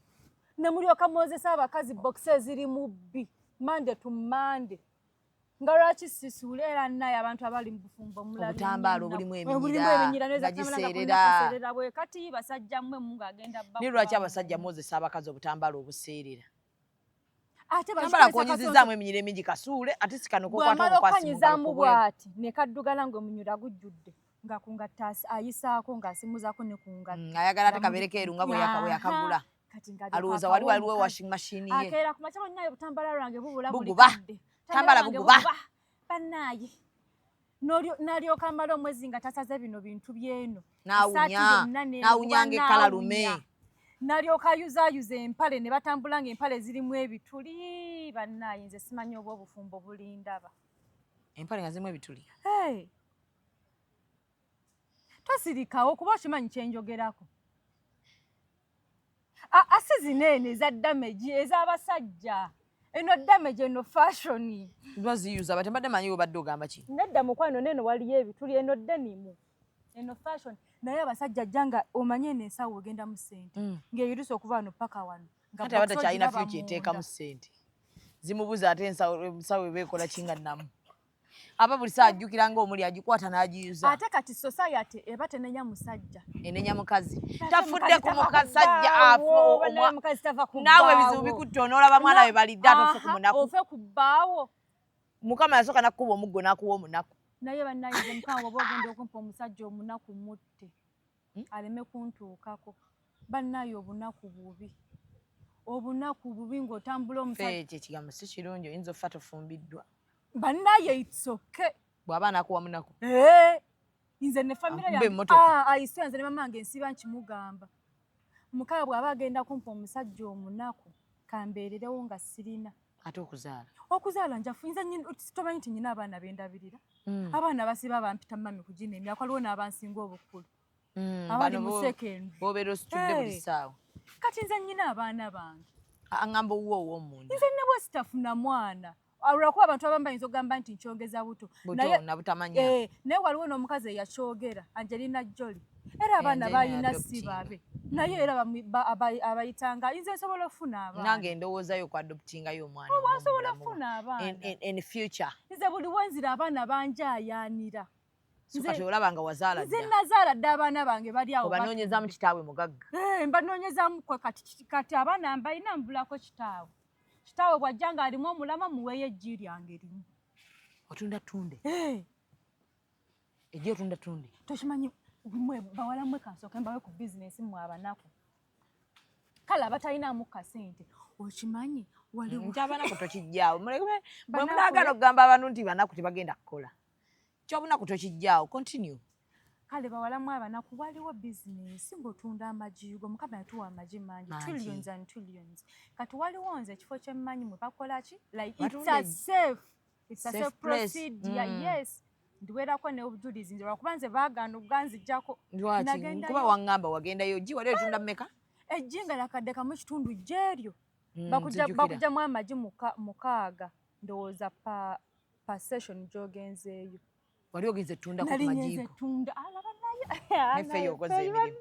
[SPEAKER 3] ne mulyoka mwozesa abakazi bokisa eziri mu bbi mande tu mande nga lwaki sisuule era naye abantu abali mu bufumbo
[SPEAKER 1] obutambaala obulimu eminyira nga giseerera
[SPEAKER 3] bwe kati basajja mmwe mu ng'agenda
[SPEAKER 1] ni lwaki abasajja mwozesa abakazi obutambaala obuseerera
[SPEAKER 3] ate
[SPEAKER 1] tambala kuonyezezaamu eminyira emingi kasuule ate sikano
[SPEAKER 3] bw'amala okukanyizaamu bw'ati ne kaddugala ng'omunyira gujjudde nga kungatta ayisaako ng'asimuzaako ne kungatta
[SPEAKER 1] ayagala ate kabeereko eru nga bwe yakagula alowooza waliwo washing machine ye
[SPEAKER 3] akeera ku makya bonnaayo obutambaala lwange bubula buli kadde
[SPEAKER 1] tambala buguba
[SPEAKER 3] bannaaye n'alyoka amala omwezi nga tasaze bino bintu byeno
[SPEAKER 1] n'awunyanga ekkalalume
[SPEAKER 3] n'alyoka ayuzaayuza empale ne batambula ng'empale zirimu ebituli bannaaye nze simanyi oba obufumbo bulindaba
[SPEAKER 1] empale nga zirimu ebituli
[SPEAKER 3] tosirikawo kuba okimanyi kyenjogerako asi zineene eza damage ez'abasajja eno damage eno fashion
[SPEAKER 1] baziyuza batembadde manyi obadde ogamba ki
[SPEAKER 3] nedda mukwano neno waliyo ebituli eno denimu eno fashion naye abasajja jjanga omanye eno ensawo ogenda mu ssente ng'eyiruse okuva wano paka wano
[SPEAKER 1] ate aba takyalina future eteekamu ssente zimubuza ate ensawo ebeekola kinga namu aba buli saa ajjukira ng'omuli agikwata n'agiyuza
[SPEAKER 3] ate kati society eba tenenya musajja
[SPEAKER 1] enenya mukazi tafudde ku mukasajja naawe ebizibu bikutte onoolaba mwana we balidde atofe ku munaku
[SPEAKER 3] ofe ku bbaawo
[SPEAKER 1] mukama yasooka nakkuba omuggo n'akuwa omunaku
[SPEAKER 3] naye bannayinza mukama oba ogenda okumpa omusajja omunaku mutte aleme kuntuukako bannaye obunaku bubi ng'otambula omusajja
[SPEAKER 1] ekyo ekigambo si kirungi oyinza ofa tofumbiddwa
[SPEAKER 3] bannaye itsoke
[SPEAKER 1] bw'aba anakuwa munaku
[SPEAKER 3] nze ne famire ayise nze ne mamange ensiba nkimugamba mukama bw'aba agenda kumpa omusajja omunaku kambeererewo nga sirina
[SPEAKER 1] ate
[SPEAKER 3] okuzaala njafu nze tomanyi nti nyina abaana bendabirira abaana basiba bampita mami kugina emyaka waliwo n'abansinga obukulu abali mu sekendi
[SPEAKER 1] bobeera ositudde buli ssaawa
[SPEAKER 3] kati nze nyina abaana bange
[SPEAKER 1] aŋŋamba owuwo ow'omunda
[SPEAKER 3] nze ne bwe sitafuna mwana olwakuba abantu abamu bayinza okugamba nti nkyogeza buto naye waliwo n'omukazi eyakyogera Angelina Jolie era abaana balina si babe naye era abayitanga nze nsobola okufuna abaana
[SPEAKER 1] nange ndowoozayo ku adoptingayo omwana
[SPEAKER 3] nsobola okufuna abaana
[SPEAKER 1] in future
[SPEAKER 3] nze buli wenzira abaana banjayaanira
[SPEAKER 1] Kati olaba nga wazaala
[SPEAKER 3] nze nazaala dda abaana bange bali awo
[SPEAKER 1] obanoonyezaamu kitaawe mugagga
[SPEAKER 3] mbanoonyezaamu kati abaana mbalina mbulako kitaawe bw'ajja nga alimu omulama muweeyo eggi lyange limu
[SPEAKER 1] otunda ttunde eggi otunda ttunde
[SPEAKER 3] tokimanyi bawala mmwe kansooke mbawe ku bizinesi mmwe abanaku kale abatalinamu kasente okimanyi
[SPEAKER 1] nti abanaku tokijjaawo bwe munaagala okugamba abantu nti banaku tebagenda kukola kyobunaku tokijjaawo continue
[SPEAKER 3] kale bawalamu abanaku waliwo bizinesi ng'otunda amajigo mukama yatuwa amagi mangi trillions and trillions kati waliwo nze ekifo kyemmanyi mwe bakola ki like it's a safe procedure yes ndiwerako n'obujulizi nze lwakuba nze baagaana okuganzijjako
[SPEAKER 1] kuba waŋŋamba wagendayo gi wali otunda mmeka
[SPEAKER 3] ejjinga lyakadde kamu kitundu gyeryo bakugyamu amagi 6 ndowooza pa session gy'ogenzeeyo
[SPEAKER 1] wali ogenze tunda ku majigo nefeyo okoze emirimu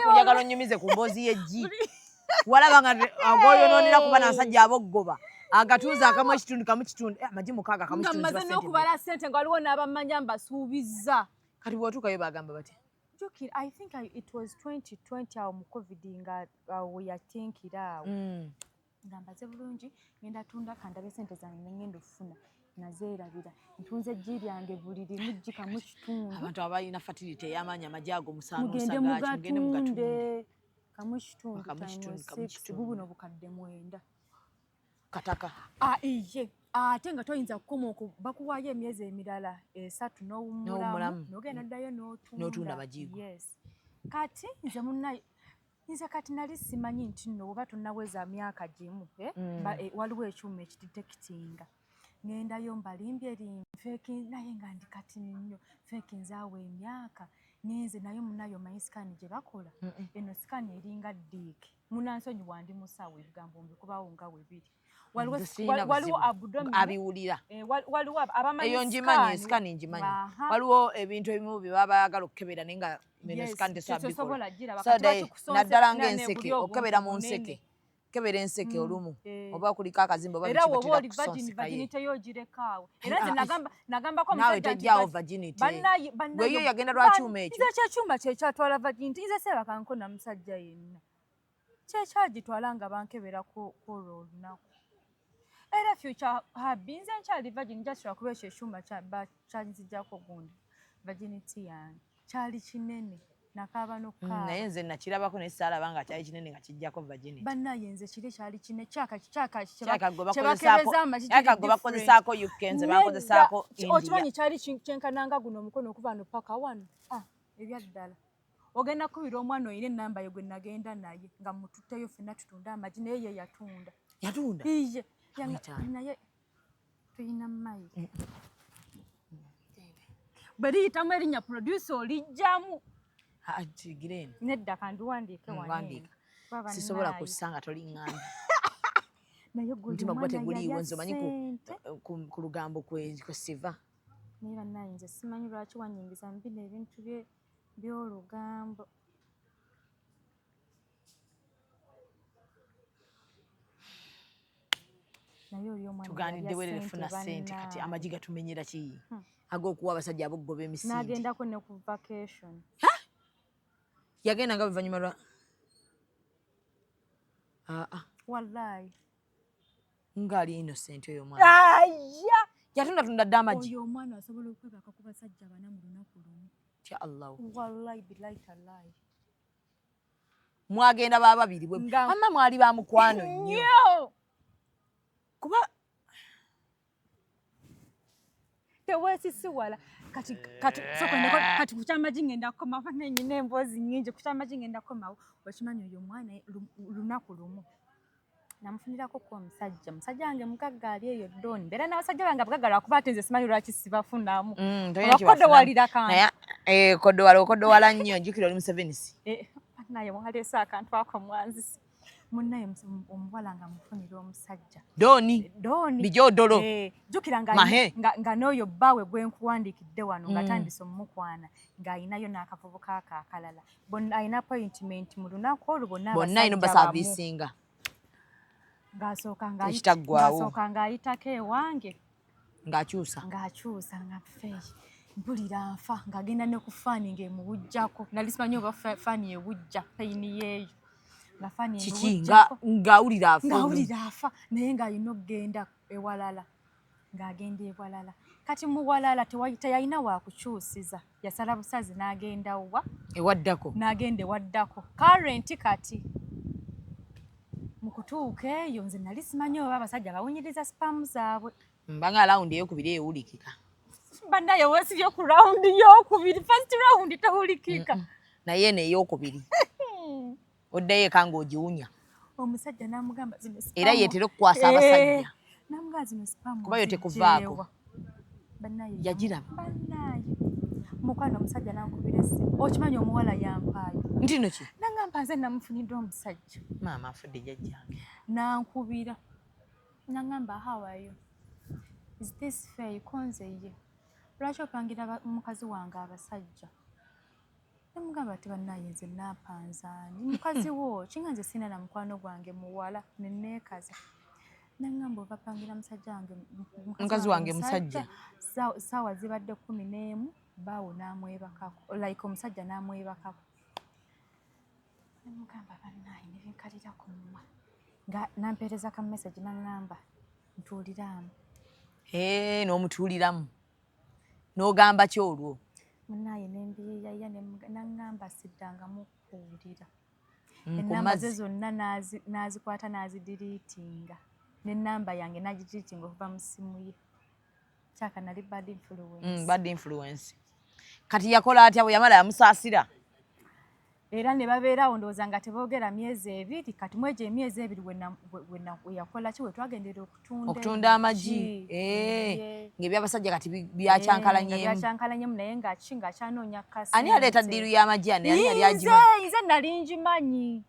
[SPEAKER 1] kujagala onyumize ku mboozi y'eggi walaba nga agoyonoonera kuba n'abasajja aboggoba agatuuza akamu ekitundu kamu kitundu amagi 6 kamu kitundu
[SPEAKER 3] nga maze n'okubala ssente nga waliwo n'abamanya mbasuubizza
[SPEAKER 1] kati bw'otuukayo bagamba bati
[SPEAKER 3] I think it was 2020 awo mu covid nga weyatinkira awo nga mbaze bulungi ngenda tunda kandabe sente zange ngenda ofuna nazeerabira ntunze eggi lyange buli limu eggi kamu kitundu
[SPEAKER 1] abantu abalina fatility ey'amaanyi amagi ago
[SPEAKER 3] mugende mugatunde kamu kitundu bubuno bukadde 9
[SPEAKER 1] kataka
[SPEAKER 3] iye ate nga toyinza kukoma bakuwaayo emyezi emirala 3 n'owummulamu n'ogenda ddayo
[SPEAKER 1] n'otunda majigo
[SPEAKER 3] kati nze munnaye nze kati nali simanyi nti nno oba tunnaweza myaka gimu waliwo ekyuma ekiditekitinga ngendayo mbalimbye feeki naye nga ndi kati nnyo feeki nzaawo emyaka ngenze nayo munayo mayi sikaani gye bakola eno sikaani eringa diiki munansonyi wandi musawo ebigambo mbikubawo nga webiri waliwo
[SPEAKER 1] abiwulira
[SPEAKER 3] waliwo abamanyi
[SPEAKER 1] eyo ngimanyi sikaani ngimanyi waliwo ebintu ebimu bye baba bayagala okukebera naye nga sikaani tesobikola naddala ng'enseke okukebera mu nseke kebera enseke olumu oba kuliko akazimba oba
[SPEAKER 3] era woba oli vaginity yogirekaawo era nze nagambako
[SPEAKER 1] nawe tejjaawo vaginity gweyo yagenda lwakyuma ekyo
[SPEAKER 3] nze kyekyuma kyekyatwala vaginity nze seebakanko na musajja yenna kyekyagitwala nga bankeberaku olwo olunaku era future habi nze nkyali vagini jasira kuba ekyo ekyuma kyanzijjako gundi vaginity yange kyali kinene nakaba n'okukaaba
[SPEAKER 1] naye nze nakirabako naye saalaba nga kyali kinene nga kijjako vaginity
[SPEAKER 3] bannaye nze kiri kyali kinene kyaka
[SPEAKER 1] gwe bakozesaako UK nze bakozesaako India
[SPEAKER 3] okimanyi kyali kyenkananga guno omukono okuva no paka wano ebyaddala ogenda kubira omwana oyina ennamba ye gwe nagenda naye nga mututteyo ffenna tutunda amagi naye ye yatunda iye naye tuyina mayiro bwe liyitamu erinnya producer olijjamu
[SPEAKER 1] tigireni
[SPEAKER 3] nedda kandiwandiike
[SPEAKER 1] wandiika sisobola kusanga toliŋŋamba omutima gwa teguliiwo nze omanyi ku lugambo kwe siva
[SPEAKER 3] naye bannaye nze simanyi lwaki wanyingiza mu bino ebintu by'olugambo naye oli omwana
[SPEAKER 1] tugandidde werere funa ssente kati amagi gatumenyera ki ag'okuwa abasajja aboggoba emisinde
[SPEAKER 3] n'agendako ne ku vacation
[SPEAKER 1] yagenda nga buvanyuma lwa
[SPEAKER 3] wallahi
[SPEAKER 1] ngaali innocent oyo omwana yatundatunda dde amagi
[SPEAKER 3] oyo omwana asobola okwebaka ku basajja bana mu lunaku lumu
[SPEAKER 1] tya allahu
[SPEAKER 3] wallahi billahi tallahi
[SPEAKER 1] mwagenda bababiri bwe amma mwali ba mukwano nnyo kuba
[SPEAKER 3] teweesisiwala kati kukyamagi ngenda kukomawo nenyina emboozi nnyingi kukyamagi ngenda kukomawo okimanyi oyo omwana lunaku lumu namufunirako ku omusajja wange mugagga ali eyo doni mbeera n'abasajja bange abagagga lwakuba ate nze simanyi lwaki sibafunamu abakodowalira
[SPEAKER 1] okodowala nnyo njukira oli musevenisi
[SPEAKER 3] naye mwaleese akantu ako mwanzisi munnaye omuwala nga mufunira omusajja
[SPEAKER 1] doni bijodolo
[SPEAKER 3] jjukira nga n'oyo bbaawe gwenkuwandiikidde wano nga tandise omumukwana ng'ayinayo n'akavubuka ako akalala ayina appointment mu lunaku olwo
[SPEAKER 1] bonna ino basaavisinga
[SPEAKER 3] ng'asooka ng'ayitako ewange
[SPEAKER 1] ng'akyusa
[SPEAKER 3] nga feeyi mpulira nfa ng'agenda ne ku faani ng'emuwujjako nali simanyi oba faani ewujja peyini yeeyo nga faani emuwujjako ng'awulira afa naye ng'alina okugenda ewalala ng'agenda ewalala kati mu walala teyalina waakukyusiza yasala busazi n'agenda n'agenda ewaddako current kati mu kutuuka eyo nze nali simanyi oba abasajja bawunyiriza sipamu zaabwe
[SPEAKER 1] mbanga lawundi eyokubiri ewulikika
[SPEAKER 3] bannaye weesibye ku rawundi y'okubiri first rawundi tewulikika
[SPEAKER 1] naye n'eyokubiri oddayo eka ng'ogiwunya
[SPEAKER 3] omusajja n'amugamba zino sipamu
[SPEAKER 1] era yeetera okukwasa abasajja
[SPEAKER 3] n'amugamba zino sipamu
[SPEAKER 1] kuba yo tekuvaako
[SPEAKER 3] bannaye
[SPEAKER 1] yagiraba
[SPEAKER 3] bannaye mukwano omusajja n'ankubira essimu okimanyi omuwala yampaayo
[SPEAKER 1] ntino ki
[SPEAKER 3] nangamba nze namufunidde omusajja
[SPEAKER 1] maama afudde jjajjange
[SPEAKER 3] nankubira nangamba how are you is this fair konze ye lwaki opangira mukazi wange abasajja namugamba ati bannaye nze naapanzaani mukazi wo kinga nze sina na mukwano gwange muwala nenneekaza nangamba obapangira musajja wange
[SPEAKER 1] mukazi wange musajja
[SPEAKER 3] saawa zibadde 11 baawo n'amwebakako like omusajja n'amwebakako namugamba bannaye nebinkalira ku mumwa nga nampeereza ka message nangamba ntuuliramu
[SPEAKER 1] n'omutuuliramu n'ogamba ki olwo
[SPEAKER 3] munnaye nembiyaya nangamba siddangamu kuwulira enamba ze zonna n'azikwata n'azidiriitinga n'ennamba yange n'agidiriitinga okuva mu simu ye kyaka nali bad influence kati yakola atya bwe yamala yamusaasira era ne babeerawo ndowooza nga teboogera myezi 2 kati mu egyo emyezi 2 we yakola ki we twagendera
[SPEAKER 1] okutunda amagi ng'ebyabasajja kati byakyankalanyemu
[SPEAKER 3] naye ng'akyanoonya kasente
[SPEAKER 1] ani aleeta ddiiru y'amagi ani yali agimanyi
[SPEAKER 3] nze nali ngimanyi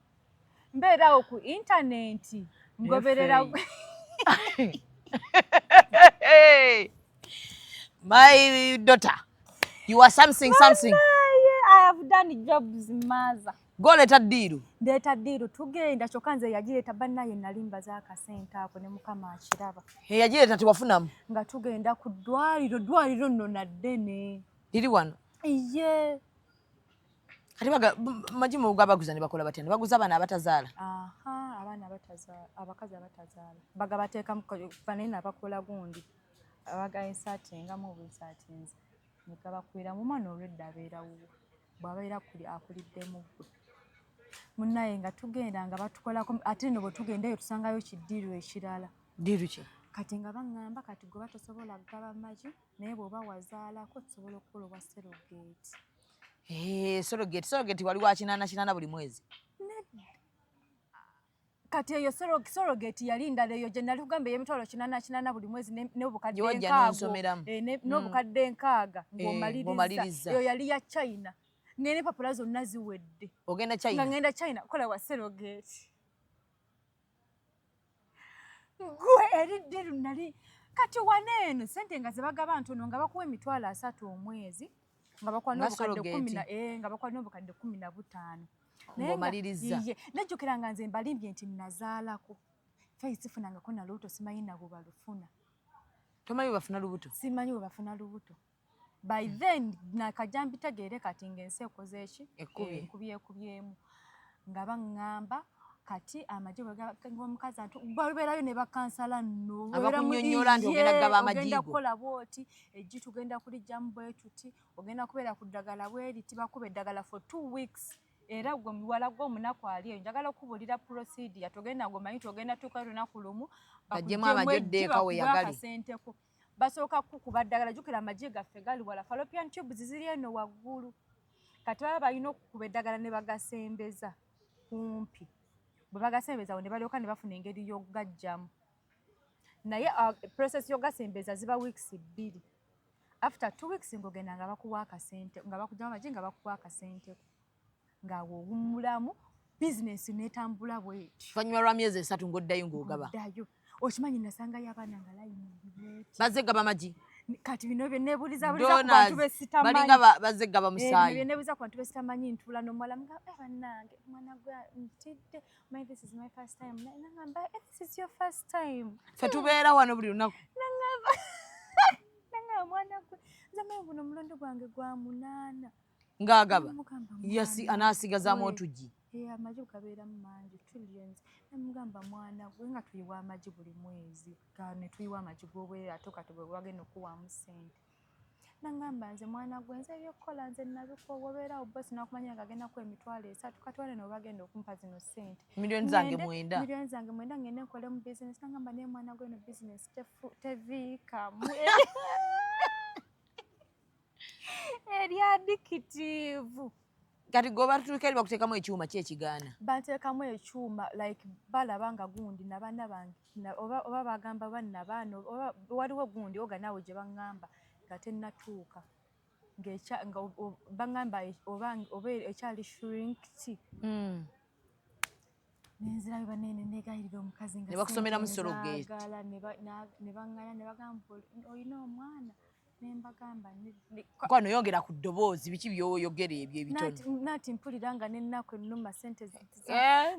[SPEAKER 3] mbeerawo ku intaneti ngoberera
[SPEAKER 1] my daughter you are something
[SPEAKER 3] I have done jobs maza
[SPEAKER 1] goleta ddiiru
[SPEAKER 3] ndeeta ddiiru tugenda kyokka nze yagireeta bannaye nali mbaza akasente ako ne mukama akiraba
[SPEAKER 1] yagireeta tewafunamu
[SPEAKER 3] nga tugenda ku ddwaliro nno naddene
[SPEAKER 1] liri wano
[SPEAKER 3] iye
[SPEAKER 1] kati magi mubuga baguza ne bakola batya ne baguza abaana abatazaala
[SPEAKER 3] abaana abatazaala abakazi abatazaala bagabateeka banaye nabakola gundi abagaye esaati engamu obusaatinze ne gabakwira mu mwana olwedda abeerawo bw'abeera akuliddemu gwe munnaye nga tugenda nga batukolako ate no bwe tugendayo tusangayo kiddiiru ekirala
[SPEAKER 1] ddiiru ki
[SPEAKER 3] kati nga baŋŋamba kati gwe batosobola kugaba magi naye bw'oba wazaalako tusobola okukola obwa
[SPEAKER 1] sorogeti wali wa 88 buli mwezi
[SPEAKER 3] kati eyo sorogeti yali ndala eyo gye nali kugamba ey'emitwalo 88 buli mwezi n'obukadde nkaaga ng'omaliriza eyo yali ya China ngene papula zonna ziwedde
[SPEAKER 1] ogenda China
[SPEAKER 3] nga ngenda China kola wa serogeti gwe eriddiru nali kati waneeno sente nga zebagaba ntono nga bakuwa emitwalo 3 omwezi nga bakuwa n'obukadde 15
[SPEAKER 1] ng'omaliriza
[SPEAKER 3] najjukira nga nze mbalimbye nti nazaalako ffe sifunangako na lubuto simanyi nabo balufuna
[SPEAKER 1] tomanyi bwe bafuna lubuto
[SPEAKER 3] simanyi bwe bafuna lubuto by then nakajja mbitegeere kati ng'ensi ekoze eki ekubyemu nga baŋŋamba kati amagye ng'omukazi babeerayo ne bakansala nno
[SPEAKER 1] abakunnyonnyola nti ogenda kugaba amagigo
[SPEAKER 3] ogenda kukola bwoti eggi tugenda kulijjamu bwe tuti ogenda kubeera ku ddagala bweriti bakuba eddagala for 2 weeks era gwe muwala gw'omunaku ali eyo njagala okubuulira procedure togenda ng'omanyi togenda tuuka lunaku lumu
[SPEAKER 1] bagyemu amagye oddeeka we yagali
[SPEAKER 3] akasenteko basooka kukuba ddagala jjukira amagye gaffe gali wala fallopian tubes ziri eno waggulu kati baba balina okukuba eddagala ne bagasembeza kumpi bwe bagasembeza ne balyoka ne bafuna engeri y'okugaggyamu naye process y'ogasembeza ziba weeks 2 after 2 weeks ng'ogenda nga bakuwa akasente nga bakugyamu amagye nga bakuwa akasenteko ng'awo owummulamu bizinesi n'etambula bweti
[SPEAKER 1] oluvannyuma lwa myezi 3 ng'oddayo ng'ogaba
[SPEAKER 3] okimanyi nasangayo abaana nga layini
[SPEAKER 1] bazze gaba magi
[SPEAKER 3] kati bino byenneebuuliza buliza ku bantu besitamanyi
[SPEAKER 1] balinga bazze gaba musaayi
[SPEAKER 3] byenneebuuliza ku bantu besitamanyi ntuula n'omuwala mga bannange mwana gwe ntidde my this is my first time nangamba this is your first time
[SPEAKER 1] ffe tubeera wano buli lunaku
[SPEAKER 3] nangamba mwana gwe nze buno mulondo gwange gwa 8
[SPEAKER 1] ng'agaba anasigazaamu otugi
[SPEAKER 3] amagi gabeeramu mangi trillions namugamba mwana gwe nga tuyiwa amagi buli mwezi ne tuyiwa amagi g'obwerera ate kati bwe wagenda okuwaamu ssente nangamba nze mwana gwe nze ebyokukola nze nabikowa obeerawo bosi nakumanya nga agendaku emitwalo 3 katwale n'obagenda okumpa zino ssente
[SPEAKER 1] miliyoni zange
[SPEAKER 3] 9 ngende nkole mu bizinesi nangamba naye mwana gwe no bizinesi teviikamu eri addictive
[SPEAKER 1] kati goba tutuuka eri bakuteekamu ekyuma ki ekigaana
[SPEAKER 3] bateekamu ekyuma like balaba nga gundi nabaana bange oba bagamba banna baana oba waliwo gundi oga naawe gye baŋŋamba nga tennatuuka nga baŋŋamba oba ekyali shrinked nenzirayo banene negayirira omukazi nga
[SPEAKER 1] ne bakusomera mu surrogate
[SPEAKER 3] ne baŋŋana ne bagamba olina omwana nembagamba
[SPEAKER 1] kwano yongera ku ddoboozi biki byoyogera ebyo ebitono
[SPEAKER 3] nati mpulira nga nennaku ennuma sente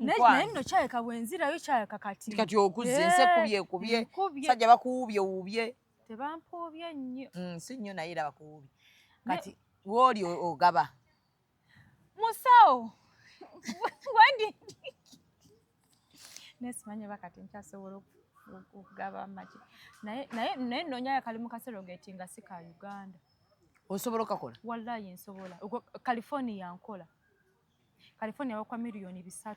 [SPEAKER 3] naye nno kyaleka bwenzirayo kyaleka
[SPEAKER 1] kati okuzza ensi ekubye sajja bakuwubye wuubye
[SPEAKER 3] tebampuubye nnyo
[SPEAKER 1] si nnyo naye era bakuwubye kati wooli ogaba
[SPEAKER 3] musawo wandi nesimanye bakati nkyasobola okugaba amagi naye noonyayo akalimu ka surrogate nga si ka Uganda
[SPEAKER 1] osobola okakola
[SPEAKER 3] wallahi nsobola California nkola California bakwa $3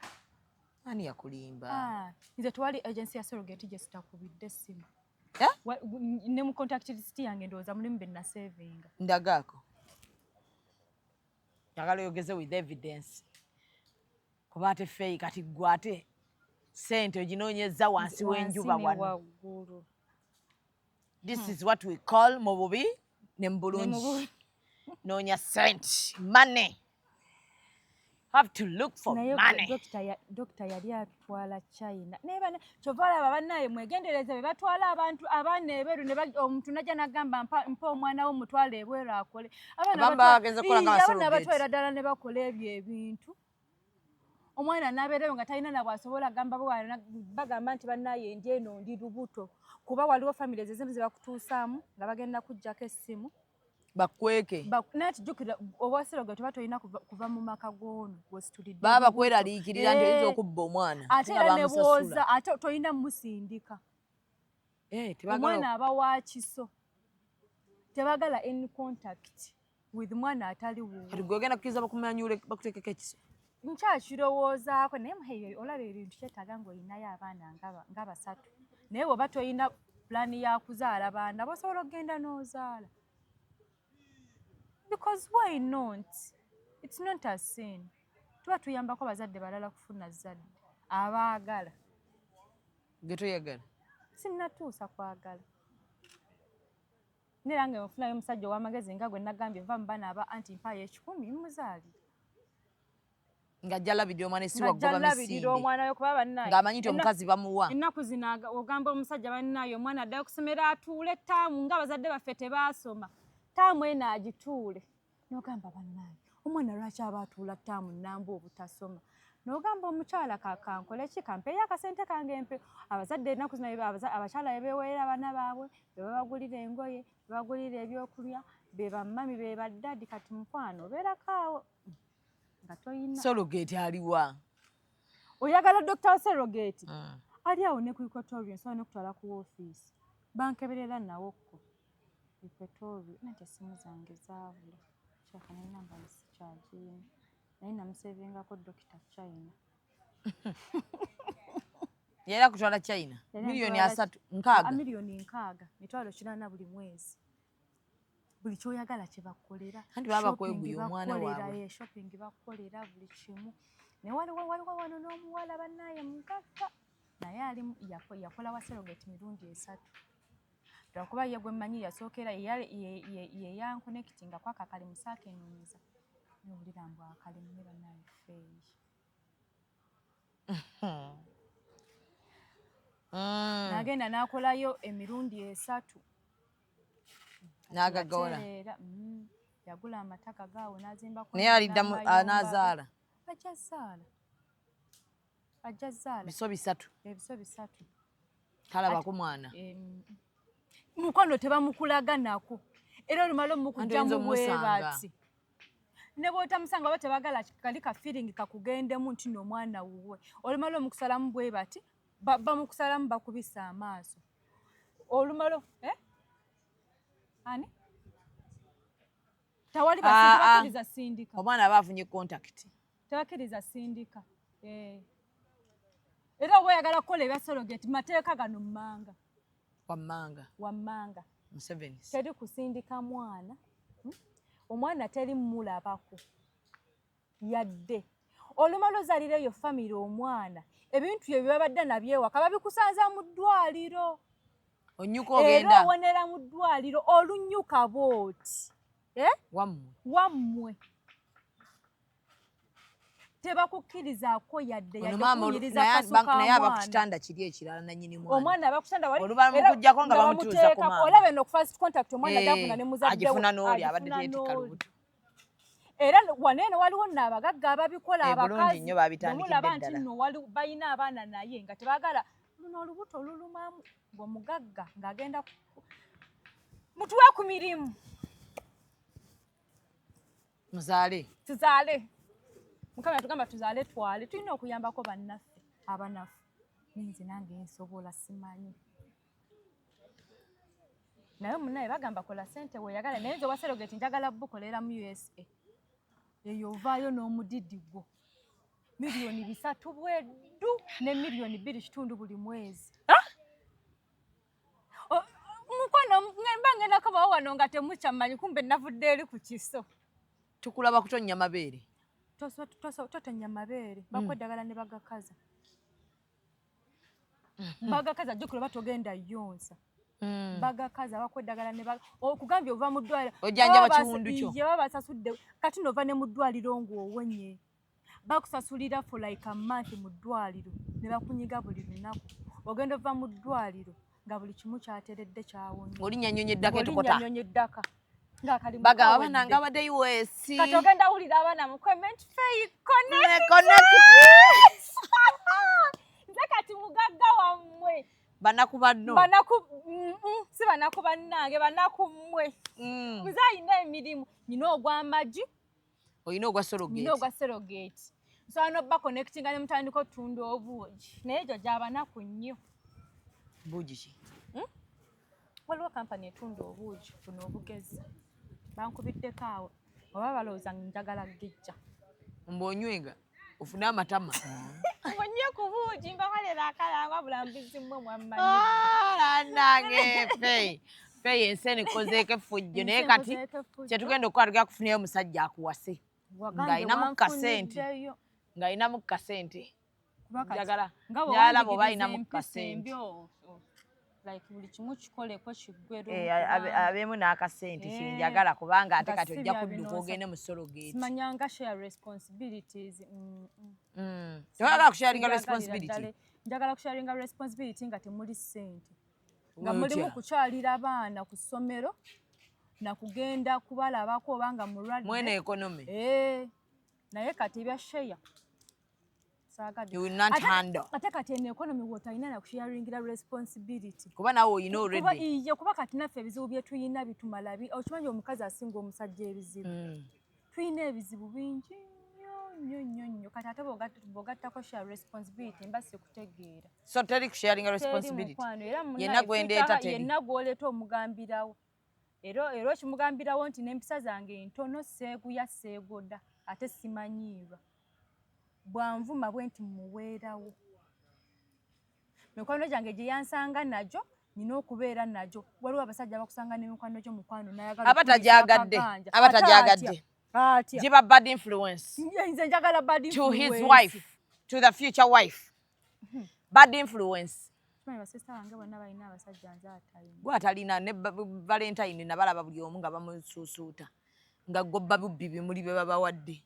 [SPEAKER 1] ani yakulimba
[SPEAKER 3] nze tewali agency ya surrogate gye sitakubidde essimu ne mu contact list yange ndowooza mulimu be nasevinga
[SPEAKER 1] ndagaako njagala oyogeze with evidence kuba ate feeyi kati ggwe ate sente oginoonyeza wansi w'enjuba wano this is what we call mu bubi ne mu bulungi noonya sente money have to look for money
[SPEAKER 3] dokita yali atwala China kyova olaba bannaye mwegendereze be batwala abantu abaana ebeeru omuntu najja nagamba mpa omwana wo mutwala ebweru akole abaana batwala ddala ne bakola ebyo ebintu omwana n'abeereyo nga talina na bw'asobola gamba bagamba nti bannaye ndi eno ndi lubuto kuba waliwo famire ezimu ze bakutuusaamu nga bagenda kuggyako essimu
[SPEAKER 1] bakweke
[SPEAKER 3] nati jjukira obwasirogate tuba tolina kuva mu maka g'ono gwesitulidde
[SPEAKER 1] baba bakweraliikirira nti oyinza okubba omwana
[SPEAKER 3] ate era ne bwoza ate tolina musindika omwana aba wa kiso tebagala any contact with mwana atali wuwe
[SPEAKER 1] kati gwegenda kukkiriza bakumanyule bakuteekeko ekiso
[SPEAKER 3] nkyakirowoozaako naye muheyo olaba ebintu kyetaaga ng'olinayo abaana nga 3 naye bw'oba tolina pulaani ya kuzaala baana bosobola okugenda n'ozaala because why not it's not a sin tuba tuyambako abazadde balala kufuna zadde abaagala
[SPEAKER 1] ge toyagala
[SPEAKER 3] sinnatuusa kwagala nera nga mufunayo omusajja ow'amagezi nga gwe nagambye va mu baana aba anti mpayo 10 muzaalire
[SPEAKER 1] ng'ajja alabirira omwana esi wagoba misinde
[SPEAKER 3] omwana we kuba bannaye
[SPEAKER 1] ng'amanyi nti omukazi bamuwa
[SPEAKER 3] ennaku zino ogamba omusajja bannaye omwana addayo kusomera atuule ttaamu ng'abazadde baffe tebaasoma ttaamu eno agituule n'ogamba bannaye omwana lwaki aba atuula ttaamu nnamba obutasoma n'ogamba omukyala kankole ki kampeeyo akasente kange mpe abazadde ennaku zino abakyala bebeweerera abaana baabwe be babagulira engoye be bagulira ebyokulya be bammami be baddadi kati mukwano obeerako awo
[SPEAKER 1] surrogate aliwa
[SPEAKER 3] oyagala dokita wa surrogate ali awo ne ku Equatoria nsobola n'okutwala ku woofiisi bankeberera nawokko Equatoria nati essimu zange zaabula kyaka nenamba nsikyagirina naye namusevingako dokita China
[SPEAKER 1] yali akutwala China miliyoni 6
[SPEAKER 3] miliyoni 6 mitwalo 40 buli mwezi buli kyoyagala kye bakolera
[SPEAKER 1] anti baba kwegulya omwana waabwe
[SPEAKER 3] shopping bakolera buli kimu ne waliwo wano n'omuwala bannaye mugagga naye ali yakola wa surrogate mirundi 3 lwakuba ye gwe mmanyi yasookera ye yankonekitinga kwaka akalimu saakenuumiza nowulira mbw akalimu ne bannaye feeyi nagenda n'akolayo emirundi 3
[SPEAKER 1] n'agagawala
[SPEAKER 3] yagula amataka gaawo n'azimbako
[SPEAKER 1] naye aliddamu n'azaala
[SPEAKER 3] ajja zaala
[SPEAKER 1] biso 3
[SPEAKER 3] ebiso 3
[SPEAKER 1] talabako mwana
[SPEAKER 3] mukwano tebamukulaga nako era olumala omukujja mu bwebati ne bw'otamusanga oba tebagala kali ka feeling kakugendemu nti n'omwana wuwe olumala omukusalamu bwebati bamukusalamu bakubisa amaaso olumalo ani tawali bakiriza sindika
[SPEAKER 1] omwana aba afunye contact
[SPEAKER 3] tebakiriza sindika era oba oyagala kukola ebya surrogate mateeka gano mmanga wammanga
[SPEAKER 1] Museveni
[SPEAKER 3] teri kusindika mwana omwana teri mmulabako yadde olumala ozalireyo famire omwana ebintu ebyo babadde nabyewaka babikusanza mu ddwaliro
[SPEAKER 1] onyuka ogenda
[SPEAKER 3] era owonera mu ddwaliro olunyuka booti wammwe tebakukkirizaako yadde
[SPEAKER 1] naye aba ku kitanda kiri ekirala nanyini
[SPEAKER 3] omwana aba ku kitanda
[SPEAKER 1] olubamukujjako nga bamutuuza ku maama
[SPEAKER 3] olaba eno first contact omwana gafuna ne muzaddewo
[SPEAKER 1] agifuna n'oli abadde teyetikka lubuto
[SPEAKER 3] era waneeno waliwo nno abagagga ababikola
[SPEAKER 1] bulungi nnyo babitandikidde
[SPEAKER 3] nti nno balina abaana naye nga tebagala luno olubuto lulumamu ng'omugagga ng'agenda mutuwe ku mirimu tuzaale mukama yatugamba tuzaale twale tulina okuyambako bannaffe abanafu ninzi nange nsobola simanyi naye munaye bagamba kola ssente weeyagala naye nze owa surrogate njagala bukolera mu USA eyo ovaayo n'omudidi gwo miliyoni 3 bweddu ne miliyoni 2.5 buli mwezi mukwano mba ngenda kabawo wano nga temukyamanyi kumbe navudde eri ku kiso
[SPEAKER 1] tukulaba kutonnya mabeere
[SPEAKER 3] totonya mabeere bakweddagala ne bagakaza bagakaza jjukira oba togenda yonsa bagakaza bakweddagala ne okugambye ova mu ddwaliro
[SPEAKER 1] ojjanjaba kiwundu kyo
[SPEAKER 3] ye babasasudde kati nova ne mu ddwaliro ng'owonye bakusasulira for like a month mu ddwaliro ne bakunyiga buli lunaku ogenda ova mu ddwaliro nga buli kimu kyateredde kyawonye
[SPEAKER 1] olinyanyonye eddaka etukota
[SPEAKER 3] eddaka
[SPEAKER 1] bagamba abaana nga badde US
[SPEAKER 3] kati ogenda wulira abaana mu comment fey connect nze kati mugagga wammwe
[SPEAKER 1] banaku banno
[SPEAKER 3] si banaku bannange banaku mmwe muze ayina emirimu nyina ogw'amagi
[SPEAKER 1] olina ogwa
[SPEAKER 3] surrogate nsobola n'obba connectinga ne mutandika otunda obuugi naye egyo gy'abanaku nnyo
[SPEAKER 1] buugi ki
[SPEAKER 3] waliwo kampani etunda obuugi buno obugezi bankubiddeko awo oba balowooza njagala gijja
[SPEAKER 1] mb'onywenga ofune amatama
[SPEAKER 3] onnyo ku buugi mbakolera akalangwa bulambuzi mmwe
[SPEAKER 1] mwammanange feyi ensi eno ikozeeko effujjo naye kati kyetugenda okukola tugenda kufunayo omusajja akuwase ng'ayinamu kasente njagala bw'oba ayinamu kasente
[SPEAKER 3] buli kimu kikoleko kiggwero
[SPEAKER 1] abeemu n'akasente kyenjagala kubanga ate kati ojja kudduka ogende mu surrogate
[SPEAKER 3] simanyanga share responsibilities
[SPEAKER 1] toyagala kusharinga responsibility
[SPEAKER 3] njagala kusharinga responsibility nga temuli ssente nga mulimu kukyalira abaana ku ssomero nakugenda kubalabako obanga mulwadde
[SPEAKER 1] mwene economy
[SPEAKER 3] naye kati ebya share
[SPEAKER 1] you will not handle
[SPEAKER 3] ate kati eno economy wootalina nakusharingira responsibility
[SPEAKER 1] kuba nawe oyina already
[SPEAKER 3] kuba kati naffe ebizibu bye tuyina bitumala okimanyi omukazi asinga omusajja ebizibu tuyina ebizibu bingi nnyo kati ate bw'ogattako share responsibility mba sikutegeera
[SPEAKER 1] so teri kusharinga responsibility yenna gwendeeta teri
[SPEAKER 3] yenna gw'oleeta omugambirawo era okimugambirawo nti n'empisa zange ntono seeguya seegoda ate simanyiirwa bwanvuma bwe nti muweerawo mikwano gyange gye yansanga nagyo nina okubeera nagyo waliwo abasajja bakusanga n'emikwano gyo mukwano
[SPEAKER 1] abatajaagadde giba bad influence
[SPEAKER 3] nze njagala bad influence
[SPEAKER 1] to his wife to the future wife bad influence
[SPEAKER 3] basista bange bonna balina abasajja nze atalina
[SPEAKER 1] gwe atalina ne valentine nabalaba buli omu nga bamusuusuuta nga gobba bubbi bimuli bye babawadde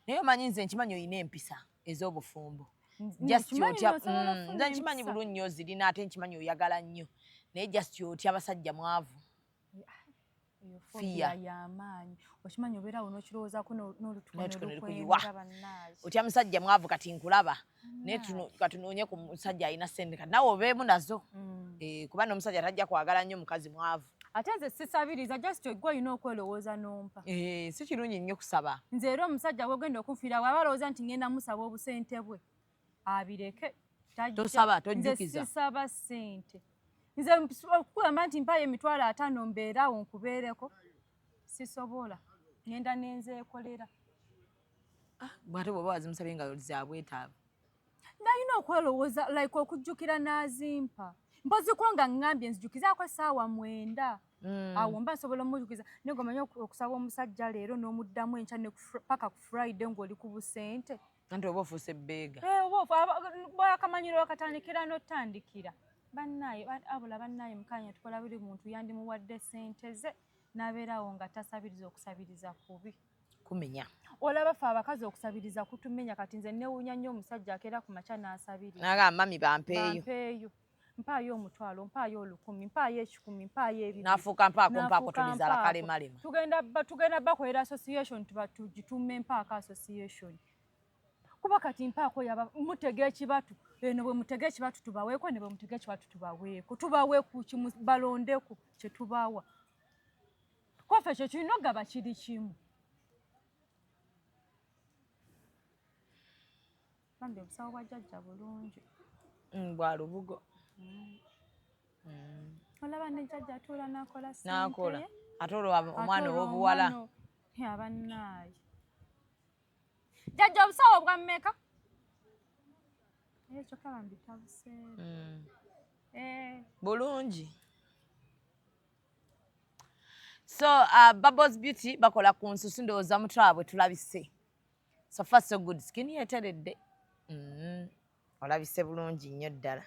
[SPEAKER 1] naye omanyi nze nkimanyi olina empisa ez'obufumbo nze nkimanyi bulungi nnyo zirina ate nkimanyi oyagala nnyo naye just otya abasajja mwavu
[SPEAKER 3] fiya y'amaanyi okimanyi obeerawo n'okirowoozaako
[SPEAKER 1] n'olutukuyiwa otya musajja mwavu kati nkulaba naye katunoonye ku musajja alina ssente kati nawe obeemu nazo kuba n'omusajja tajja kwagala nnyo mukazi mwavu
[SPEAKER 3] ate nze sisabiriza just gwe olina okwelowooza n'ompa
[SPEAKER 1] si kirungi nnyo kusaba
[SPEAKER 3] nze era omusajja gwegenda okunfiira bw'aba alowooza nti ngenda musaba obusente bwe abireke
[SPEAKER 1] tosaba tojjukiza
[SPEAKER 3] nze sisaba ssente nze okugamba nti mpayo emitwalo 5 mbeerawo nkubeereko sisobola ngenda nenzeekolera
[SPEAKER 1] bwate bw'oba wazimusabye nga zabwetaavu
[SPEAKER 3] nalina okwelowooza like okujjukira n'azimpa mpoziko nga ŋŋambye nzijukizaako essaawa 9 awo mba nsobola omujjukiza naye ng'omanyi okusaba omusajja leero n'omuddamu enkya paka ku Friday ng'oli ku busente
[SPEAKER 1] anti oba ofuuse ebbeega
[SPEAKER 3] bwakamanyiro wakatandikira n'otandikira bannaye abula bannaye mukanya tukola buli muntu yandimuwadde ssente ze n'abeerawo nga tasabiriza okusabiriza kubi
[SPEAKER 1] kumenya
[SPEAKER 3] olaba fe abakazi okusabiriza kutumenya kati nze newuunya nnyo omusajja akeera ku makya n'asabiriza
[SPEAKER 1] nagamba mami bampeeyo
[SPEAKER 3] mpaayo omutwalo mpaayo 1000 mpaayo 10 mpaayo 2
[SPEAKER 1] nafuuka mpaako tubizala kalemalema
[SPEAKER 3] tugenda bakolera association tugitume mpaako association kuba kati mpaako yaba mutega ekibatu eno bwe mutega ekibatu tubaweeko ne bwe mutega ekibatu tubaweeko tubaweeku kimu balondeku kye tubawa kwaffe ekyo kirina ogaba kiri kimu bambi obusawo bwa jjajja bulungi
[SPEAKER 1] bwa lubugo
[SPEAKER 3] olaba ne jjajja atuula n'akola
[SPEAKER 1] n'akola ate olwo omwana ow'obuwala
[SPEAKER 3] abannaaye jjajja obusawo bwa mmeka kyokka bambi tabuseera
[SPEAKER 1] bulungi so Bubbles Beauty bakola ku nsusu ndowooza mutwala bwe tulabise so far so good skin yeteredde olabise bulungi nnyo ddala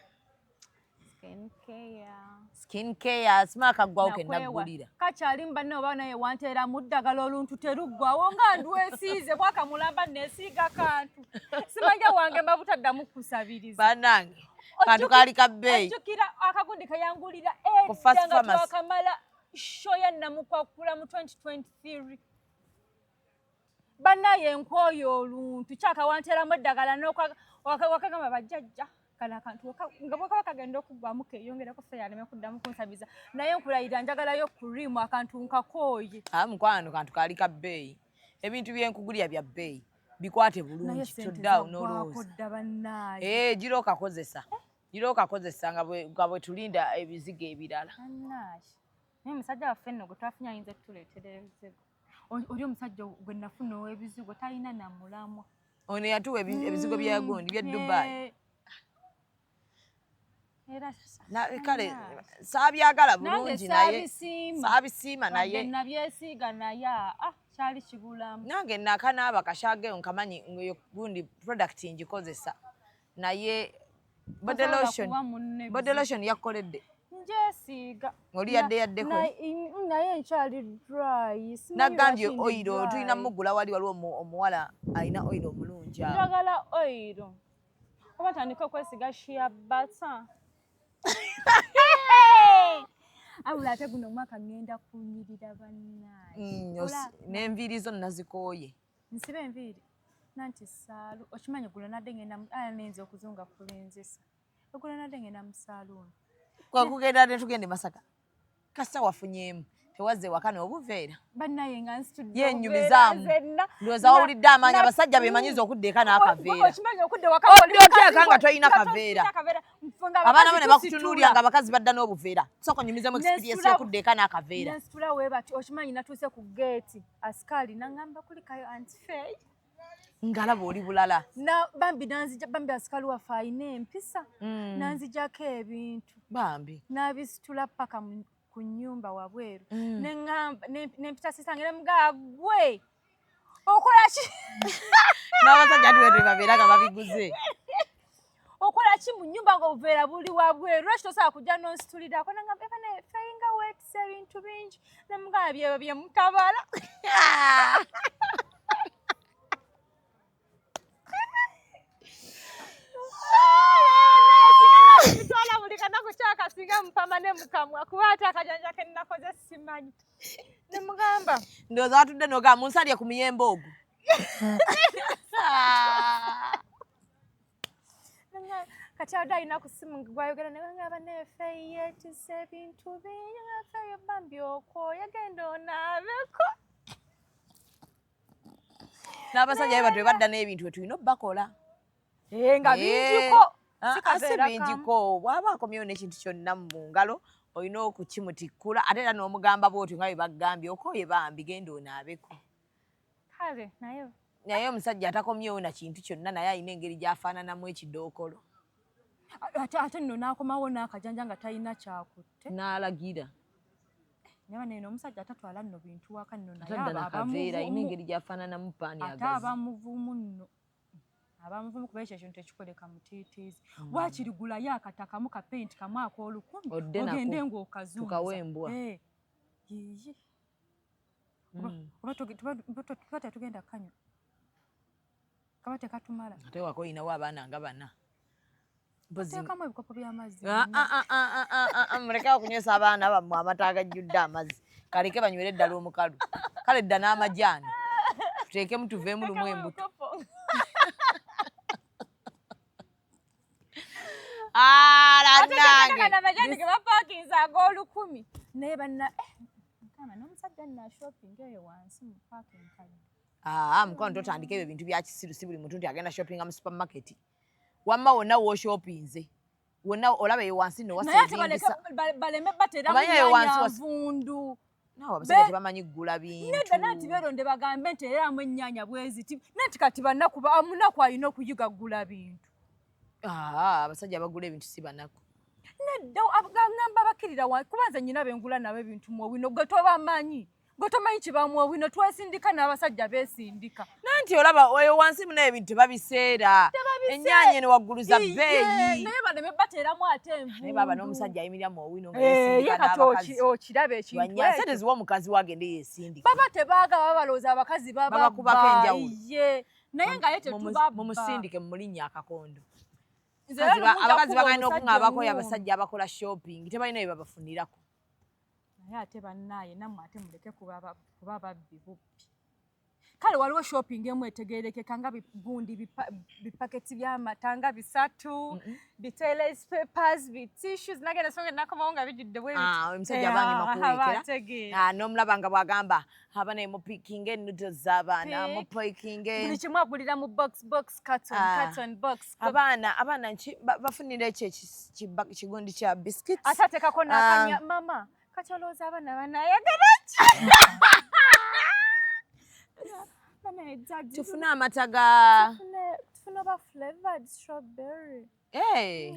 [SPEAKER 1] skin care simaka gwawo ke naggulira
[SPEAKER 3] kakyali mbanne oba naye wanteera mu ddagala oluntu teruggwawo nga ndwesiize bwakamulamba nesiiga kantu simanja wange mba butaddamu kusabiriza
[SPEAKER 1] banange kantu kaali ka bbeeyi
[SPEAKER 3] ojjukira akagundi kayangulira nga twakamala show ya Namukwakula mu 2023 bannaye enkwoyo oluntu kyakawanteeramu eddagala wakagamba bajjajja kala kantu nga bwakaba kagenda okuggwamu keyongerako fe yaleme kuddamu kunsabiza naye nkulayira njagalayo kurimu akantu nkakooye
[SPEAKER 1] mukwano kantu kaali ka bbeeyi ebintu byenkugulya bya bbeeyi bikwate bulungi toddaawo n'olowooza gira okakozesa nga bwe tulinda ebizigo ebirala
[SPEAKER 3] naye musajja waffe nno gwe twafunye ayinza tutuleetera ebizigo oli omusajja gwe nafuna ow'ebizigo talina na mulamwa
[SPEAKER 1] ono yatuwa ebizigo bya gundi bya Dubai kale saabyagala bulungi naye saabisiima naye
[SPEAKER 3] nabyesiiga naye kyali kibulamu
[SPEAKER 1] nange nakanaaba kashageyo nkamanyi gundi product ngikozesa naye body lotion yakoledde njesiiga oli yaddeko
[SPEAKER 3] naye nkyali dry
[SPEAKER 1] nagambye oilo tulina mugula wali waliwo omuwala alina oilo omulungi
[SPEAKER 3] njagala oilo oba tandika okwesiga shea butter abula ate guno omwaka ngenda kunyirira bannaye
[SPEAKER 1] n'enviiri zo nazikooye
[SPEAKER 3] nsiba enviiri nanti saalu okimanyi gulo nadde ngenda nenza okuzunga kulenzesa gulo nadde ngenda mu saaluuni
[SPEAKER 1] kwakugenda netugende Masaka kasa wafunyemu tewazze wakane obuveera
[SPEAKER 3] bannaye nga nsitudde
[SPEAKER 1] yenyumizaamu ndowooza wawulidde amaanyi abasajja beemanyiza okudda eka n'akaveera oteeka nga tolina kaveera abaana bo ne bakutunuulya nga abakazi badda n'obuveera sooka onyumizemu experience y'okudda eka n'akaveera
[SPEAKER 3] nensitula we bati okimanyi natuuse ku geeti asikaali naŋŋamba kulikayo antifeyi
[SPEAKER 1] ngalaba oli bulala
[SPEAKER 3] bambi asikaali waffe alina empisa nanzijako ebintu
[SPEAKER 1] bambi
[SPEAKER 3] n'abisitula paka ku nnyumba wabweru nempita sisange nemugaa gwe okola ki
[SPEAKER 1] n'abasajja ati babeera nga babiguze
[SPEAKER 3] okola ki mu nnyumba ng'obuveera buli wabweru lwaki tosobola kujja n'onsitulirako nangamba feyinga weetisa ebintu bingi nemugaa byebyo bye mutabala bitwala buli kanaku kyakasinga mupama ne mukamwa kuba ate akajanja ke nnakoze simanyi nemugamba
[SPEAKER 1] ndowooza watudde nogamba munsalye ku miyembe ogwo
[SPEAKER 3] kati adayina ku simu gwayogera ne bangaba nefe yetise bintu binyafe yobambi okwo yagenda onabeko
[SPEAKER 1] n'abasajja batwe badda n'ebintu tulina bakola
[SPEAKER 3] nga bingiko
[SPEAKER 1] ase bingiko bwaba akomyewo n'ekintu kyonna mu ngalo olina okukimutikkula ate era n'omugamba bwotyo nga bwe bagambye okoye bambi genda onaabeko
[SPEAKER 3] kale
[SPEAKER 1] naye omusajja atakomyewo na kintu kyonna naye alina engeri gy'afaananamu ekidookolo
[SPEAKER 3] ate nno n'akomawo n'akajanja nga talina kyakutte
[SPEAKER 1] n'alagira
[SPEAKER 3] naye neno omusajja atatwala nno bintu waka nno naye
[SPEAKER 1] akaveera alina engeri gy'afaananamu paani
[SPEAKER 3] ate abamuvumu nno abamuvumu kuba ekyo ekintu tekikoleka mutiitiizi wakirigulayo akatakamu ka penti kamu ak'olukumi ogende ng'okazunza
[SPEAKER 1] tukawembwa
[SPEAKER 3] yiyi tuba tetugenda kanywa kaba tekatumala
[SPEAKER 1] ate wako olinawo abaana nga bana
[SPEAKER 3] teekamu ebikopo by'amazzi
[SPEAKER 1] muleke okunywesa abaana bammwe amata agajjudde amazzi kaleke banywere eddala omukalu kale dda n'amajaani tuteekemu tuveemu lumu embuto
[SPEAKER 3] amajaani ge bapaakinza ag'olukumi naye banna n'omusajja nna shopping eyo wansi mu paaking kadde
[SPEAKER 1] mukwano totandika ebyo ebintu bya kisiru si buli muntu nti agenda shoppinga mu supermarket wamma wonna w'oshoppinze wonna olaba eyo wansi nno
[SPEAKER 3] wasebingisa baleme bateramu nyanya nvundu
[SPEAKER 1] abasajja tebamanyi ggula bintu
[SPEAKER 3] nedda nanti beeronde bagambe nti eramu ennyaanya bweziti nanti kati munaku alina okuyiga ggula bintu
[SPEAKER 1] abasajja bagula ebintu si banaku
[SPEAKER 3] nedda agamba bakirira kubanza nyina bengula nabo ebintu mu owino gwe tobamanyi gwe tomanyi kibamu owino twesindika n'abasajja beesindika
[SPEAKER 1] nanti olaba eyo wansi muna ebintu tebabiseera ennyaanya eno waggulu za bbeeyi
[SPEAKER 3] naye baleme bateeramu ate envundu
[SPEAKER 1] naye baba n'omusajja ayimirira mu owino nga
[SPEAKER 3] ye kati okiraba ekintu
[SPEAKER 1] sente ziwa omukazi wagende yeesindika
[SPEAKER 3] baba tebaaga baba balowooza abakazi
[SPEAKER 1] babakubako enjawulo
[SPEAKER 3] naye nga ye tetubabba
[SPEAKER 1] mumusindike mu linnya akakondo abakazi bagalina okuŋŋaabako abasajja abakola shopping tebalina bye babafunirako
[SPEAKER 3] naye ate bannaaye nammwe ate muleke kuba babbi bubbi kale waliwo shopping emu etegeerekeka nga gundi bipaketi by'amata nga 3 bitoilet papers bitissues nagenda songa nakomawo nga bijjudde
[SPEAKER 1] omusajja abangi n'omulaba nga bw'agamba abana mupikinga ennudo z'abaana mupikinga
[SPEAKER 3] buli kimu agulira mu box carton box
[SPEAKER 1] abaana bafunira ekyo kigundi kya biscuits
[SPEAKER 3] ate ateekako n'akanya mama kati olowooza abaana banayagala ki
[SPEAKER 1] tufune amata ga
[SPEAKER 3] tufune oba flavored strawberry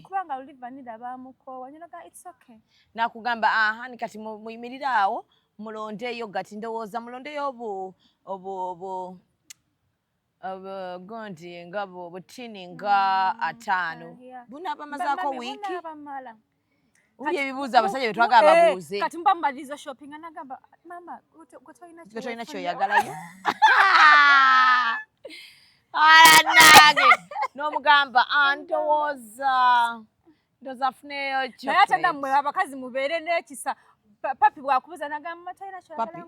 [SPEAKER 3] kubanga luli vanilla bamukoowa nyonaga it's okay
[SPEAKER 1] nakugamba hani kati muyimirire awo mulondeyo gati ndowooza mulondeyo gondi nga butini nga 5 bunaabamazaako wiiki uli ebibuuzo abasajja bye twagala babuuze
[SPEAKER 3] kati mba mmaliriza shopping anagamba mama gwe
[SPEAKER 1] tolina kyoyagalayo nange n'omugamba ndowooza afuneyo
[SPEAKER 3] naye ate nammwe abakazi mubeere n'ekisa papi bwakubuuza nagamba talina kyoyagala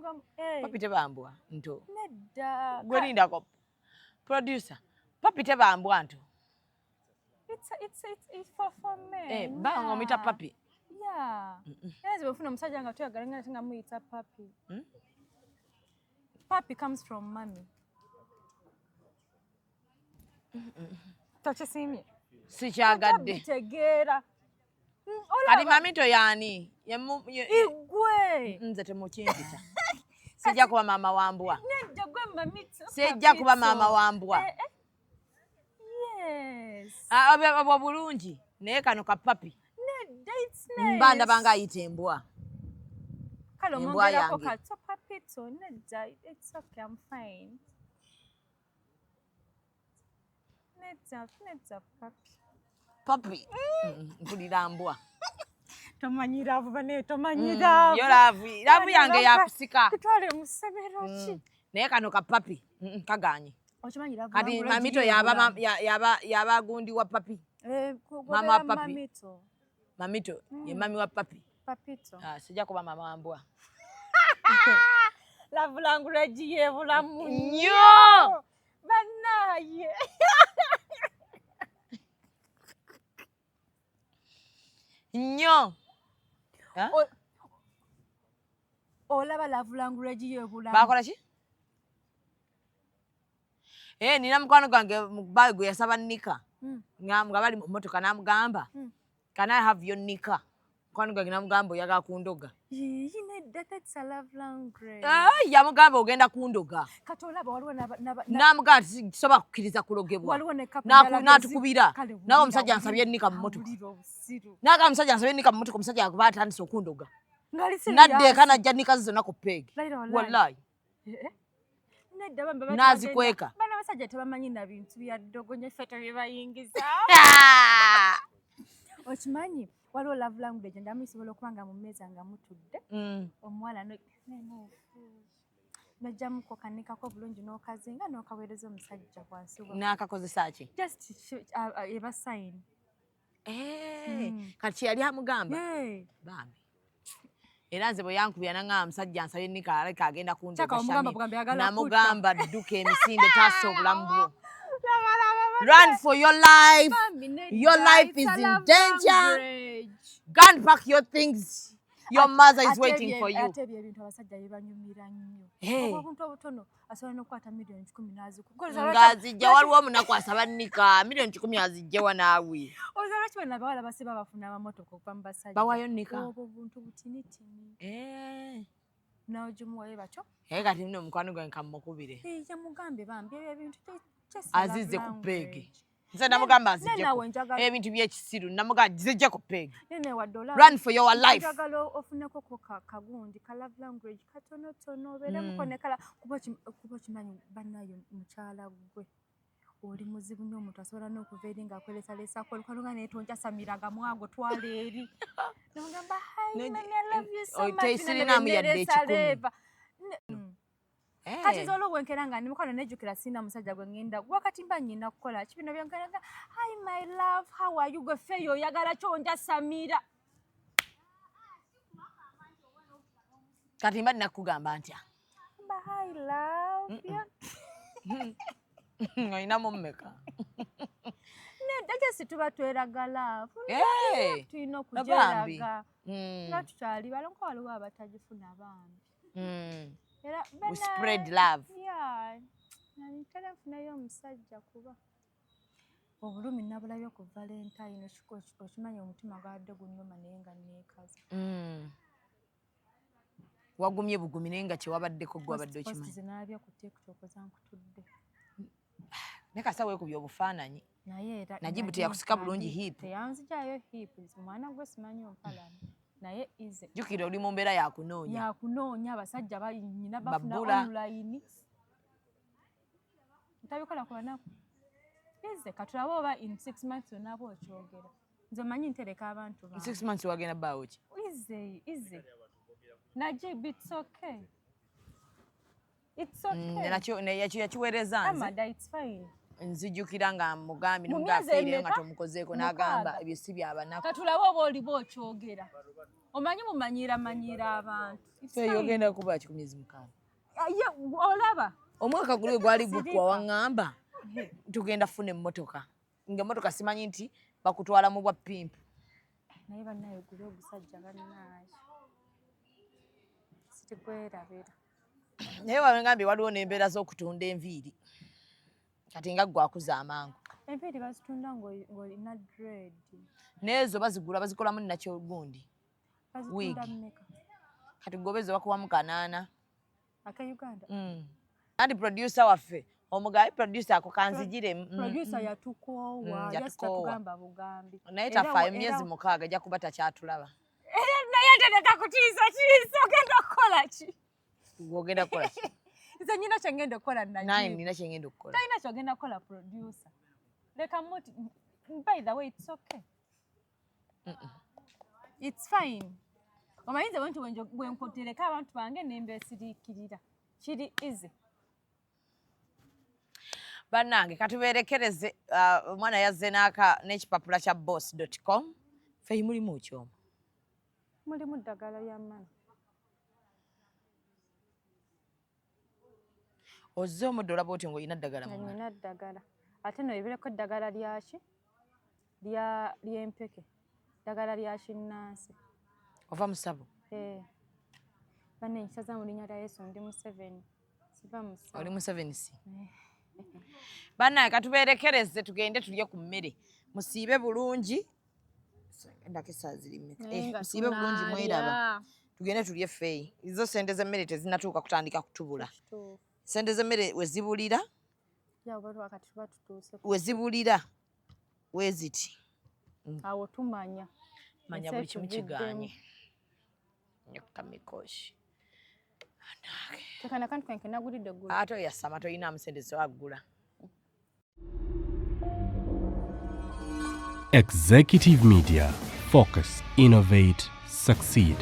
[SPEAKER 1] papi tebambwa nto
[SPEAKER 3] nedda
[SPEAKER 1] gwe lindako producer papi tebambwa nto
[SPEAKER 3] it's for men
[SPEAKER 1] banga omuyita papi
[SPEAKER 3] Yes, bwefuna omusajja nga tuyagala nga nga muyita papi. Papi comes from mommy. Tokisimye.
[SPEAKER 1] Sikyagadde.
[SPEAKER 3] Tegeera.
[SPEAKER 1] Kati mamito yaani?
[SPEAKER 3] Igwe.
[SPEAKER 1] Nze temukimpita. Sijja kuba mama wambwa.
[SPEAKER 3] Nedda gwe mamito.
[SPEAKER 1] Sijja kuba mama wambwa.
[SPEAKER 3] Yes.
[SPEAKER 1] Abo bulungi. Naye kano ka papi. Mba ndabanga ayita embwa.
[SPEAKER 3] Kale omwongerako kato papito nedda it's okay I'm fine. Nedda papi.
[SPEAKER 1] Papi. Mpulira mbwa.
[SPEAKER 3] Tomanyi laavu bane tomanyi laavu.
[SPEAKER 1] Yo laavu yange yakusika.
[SPEAKER 3] Tutwale mu ssomero ki.
[SPEAKER 1] Naye kano ka papi kaganye.
[SPEAKER 3] Okimanyi laavu.
[SPEAKER 1] Kati mamito yaba gundi wa papi. Mama wa papi. Mamito ye mami wa papi.
[SPEAKER 3] Papito.
[SPEAKER 1] Sijja kuba mama wa mbwa.
[SPEAKER 3] Laavu language yebulamu
[SPEAKER 1] nnyo.
[SPEAKER 3] Bannaye.
[SPEAKER 1] nnyo.
[SPEAKER 3] Olaba love language y'obulamu.
[SPEAKER 1] Bakola ki? Nina mukwano gwange mu bbayi gwe yasaba nnika. Nga bali mu mmotoka n'amugamba, can I have your nika? Mukwano gwange n'amugamba oyagala kundoga.
[SPEAKER 3] That's a love language.
[SPEAKER 1] Yamugamba ogenda kundoga.
[SPEAKER 3] Kati olaba waliwo
[SPEAKER 1] N'amugamba tisobola kukkiriza kulogebwa. N'atukubira. Nawe omusajja ansabye nnika mu mmotoka. N'agamba omusajja ansabye nnika mu mmotoka, omusajja akuba atandise okundoga. N'addeeka n'ajja nnika ze zonna ku peegi. Wallahi. Nazikweka.
[SPEAKER 3] Bana basajja tebamanyi na bintu bya ddogonye fete bye bayingiza. Okimanyi waliwo love language ndamu isobola okubanga mu mmeeza nga mutudde. Omuwala n'ojjamuko kanikako bulungi n'okazinga n'okaweereza omusajja wansi.
[SPEAKER 1] N'akakozesa ki?
[SPEAKER 3] Just eba sign.
[SPEAKER 1] Kati yali amugamba. Bambi. Era nze bwe yankubira nanga musajja ansabye nnika aleka agenda kundoga shami. Namugamba dduka emisinde taasa obulamu bwo. Run for your life. Your life is in danger. Go and pack your things. Your mother is waiting for you.
[SPEAKER 3] Ate ebintu abasajja bibanyumira nnyo. Obuntu obutono asobola n'okwata million 10 n'azikukoza.
[SPEAKER 1] Ng'azijja waliwo omunaku asaba nnika million 10 azijjewa naawe.
[SPEAKER 3] Ozalwa kibona abawala basiba bafuna amamotoka okuva mu basajja.
[SPEAKER 1] Bawayo nnika.
[SPEAKER 3] Obwo buntu butinitini. N'ogimuwayo batyo.
[SPEAKER 1] Kati nno omukwano gwange kamukubire.
[SPEAKER 3] Yamugambe bambi ebyo ebintu
[SPEAKER 1] azizze ku peegi. Nze namugamba azijje ebintu by'ekisiru namugamba zijje ku peegi. Run for your life.
[SPEAKER 3] Njagala ofuneko kagundi ka love language katonotono obeere mukonekala kuba kimanyi bannayo mukyala gwe. Oli muzibu nnyo omuntu asobola n'okuva eri ng'akwelesaleesako olukalunga neetonja samiraga mwago twala eri. Namugamba hi mami I love you so much.
[SPEAKER 1] Tesirinamu yadde ekikumi.
[SPEAKER 3] Kati zolo wenkera nga nimukono nejukira sina musajja gwe ngenda wakati mba nyina kukola kibino byankera hi my love how are you go feyo yagala kyonja samira.
[SPEAKER 1] Kati mba nakugamba ntya
[SPEAKER 3] hi love
[SPEAKER 1] ngina mummeka
[SPEAKER 3] neddaje situba tweraga love tuyina okujeraga nga tukyali balonko waliwo abatagifuna bambi.
[SPEAKER 1] We spread love.
[SPEAKER 3] Nayo omusajja kuba obulumi nabulayo ku Valentine okimanyi omutima gwadde gunyuma naye nga neekaza.
[SPEAKER 1] Wagumye bugumi naye nga kyewabaddeko gwabadde okimanyi.
[SPEAKER 3] Zinaalabya ku TikTok zankutudde.
[SPEAKER 1] Ne kasa weekubye obufaananyi.
[SPEAKER 3] Naye era
[SPEAKER 1] Najibu teyakusika bulungi hip.
[SPEAKER 3] Teyanzigyayo hip mwana gwe simanyi ompalana. Naye ize
[SPEAKER 1] jukira oli mu mbeera yakunoonya.
[SPEAKER 3] Yakunoonya abasajja banyina bafuna online. Ntabikola ku banaku. Ize katulawo oba in 6 months onaba okyogera. Nze manyi ntereka abantu ba.
[SPEAKER 1] 6 months wagenda baawo ki?
[SPEAKER 3] Ize. Najib, it's okay. It's okay.
[SPEAKER 1] Nakyo yakiweereza nze.
[SPEAKER 3] Amada, it's fine.
[SPEAKER 1] Nzijukira nga mugambi n'omugafiire nga tomukozeeko n'agamba ebyo si byabanaku.
[SPEAKER 3] Katulawo oba oli bw'okyogera. Omanyi mumanyira abantu.
[SPEAKER 1] Yogenda kuba ki ku myezi 6.
[SPEAKER 3] Olaba.
[SPEAKER 1] Omwaka guli gwali gukwa waŋŋamba tugenda funa emmotoka. Ng'emmotoka simanyi nti bakutwala mu bwa pimpu.
[SPEAKER 3] Naye bannaye guli ogusajja bannaye. Sitikwerabira.
[SPEAKER 1] Naye wangambye waliwo n'embeera z'okutunda enviiri. Kati nga gwakuza amangu.
[SPEAKER 3] Enviiri bazitunda ng'olina dread.
[SPEAKER 1] N'ezo bazigula bazikolamu nakyo gundi.
[SPEAKER 3] Bazitunda mmeka?
[SPEAKER 1] Kati gobezi bakuwamu 8.
[SPEAKER 3] Aka Uganda?
[SPEAKER 1] Andi producer waffe omugabi producer ako kanzigire.
[SPEAKER 3] Producer yatukoowa yasitatugamba bugambi.
[SPEAKER 1] Naye tafaayo emyezi 6 ajja kuba takyatulaba.
[SPEAKER 3] Naye ntereka kutiisa ogenda okukola ki?
[SPEAKER 1] Ogenda kukola ki?
[SPEAKER 3] Nze nyina kyengenda okukola
[SPEAKER 1] naye nina kyengenda okukola.
[SPEAKER 3] Talina kyogenda kukola producer. Leka muti by the way it's okay. It's fine. Omanyize wentu bwenkotereka abantu bange nembesiriikirira. Kiri easy.
[SPEAKER 1] Bannange katubeerekereze omwana yazze n'ekipapula kya boss.com. Ffe mulimu kyoma.
[SPEAKER 3] Mulimu ddagala ly'amani.
[SPEAKER 1] Ozze omuddo olaba oti ng'olina ddagala mu ngalo.
[SPEAKER 3] Nina ddagala. Ate no ebireko eddagala lyaki? Ly'empeke. ddagala lya kinnansi.
[SPEAKER 1] Ova mu Sabo?
[SPEAKER 3] Banne nsaza mu linnya lya Yesu ndi mu 7. Siva mu 7.
[SPEAKER 1] Oli mu 7C? Bannaye katubeerekereze tugende tulye ku mmere. Musiibe bulungi. Endako essaawa ziri mmeka? Musiibe bulungi mweraba. Tugende tulye ffeeyi. Izo ssente z'emmere tezinnatuuka kutandika kutubula. Ssente z'emmere we zibulira? We zibulira weeziti.
[SPEAKER 3] Awo tumanya.
[SPEAKER 1] Manya buli kimu kigaanye. Nyokka mikoshi.
[SPEAKER 3] Tekana kantu kanke nagulidde gula.
[SPEAKER 1] Ate oyasama toyinaamu ssente zewagula.
[SPEAKER 5] Executive Media. Focus, innovate, succeed.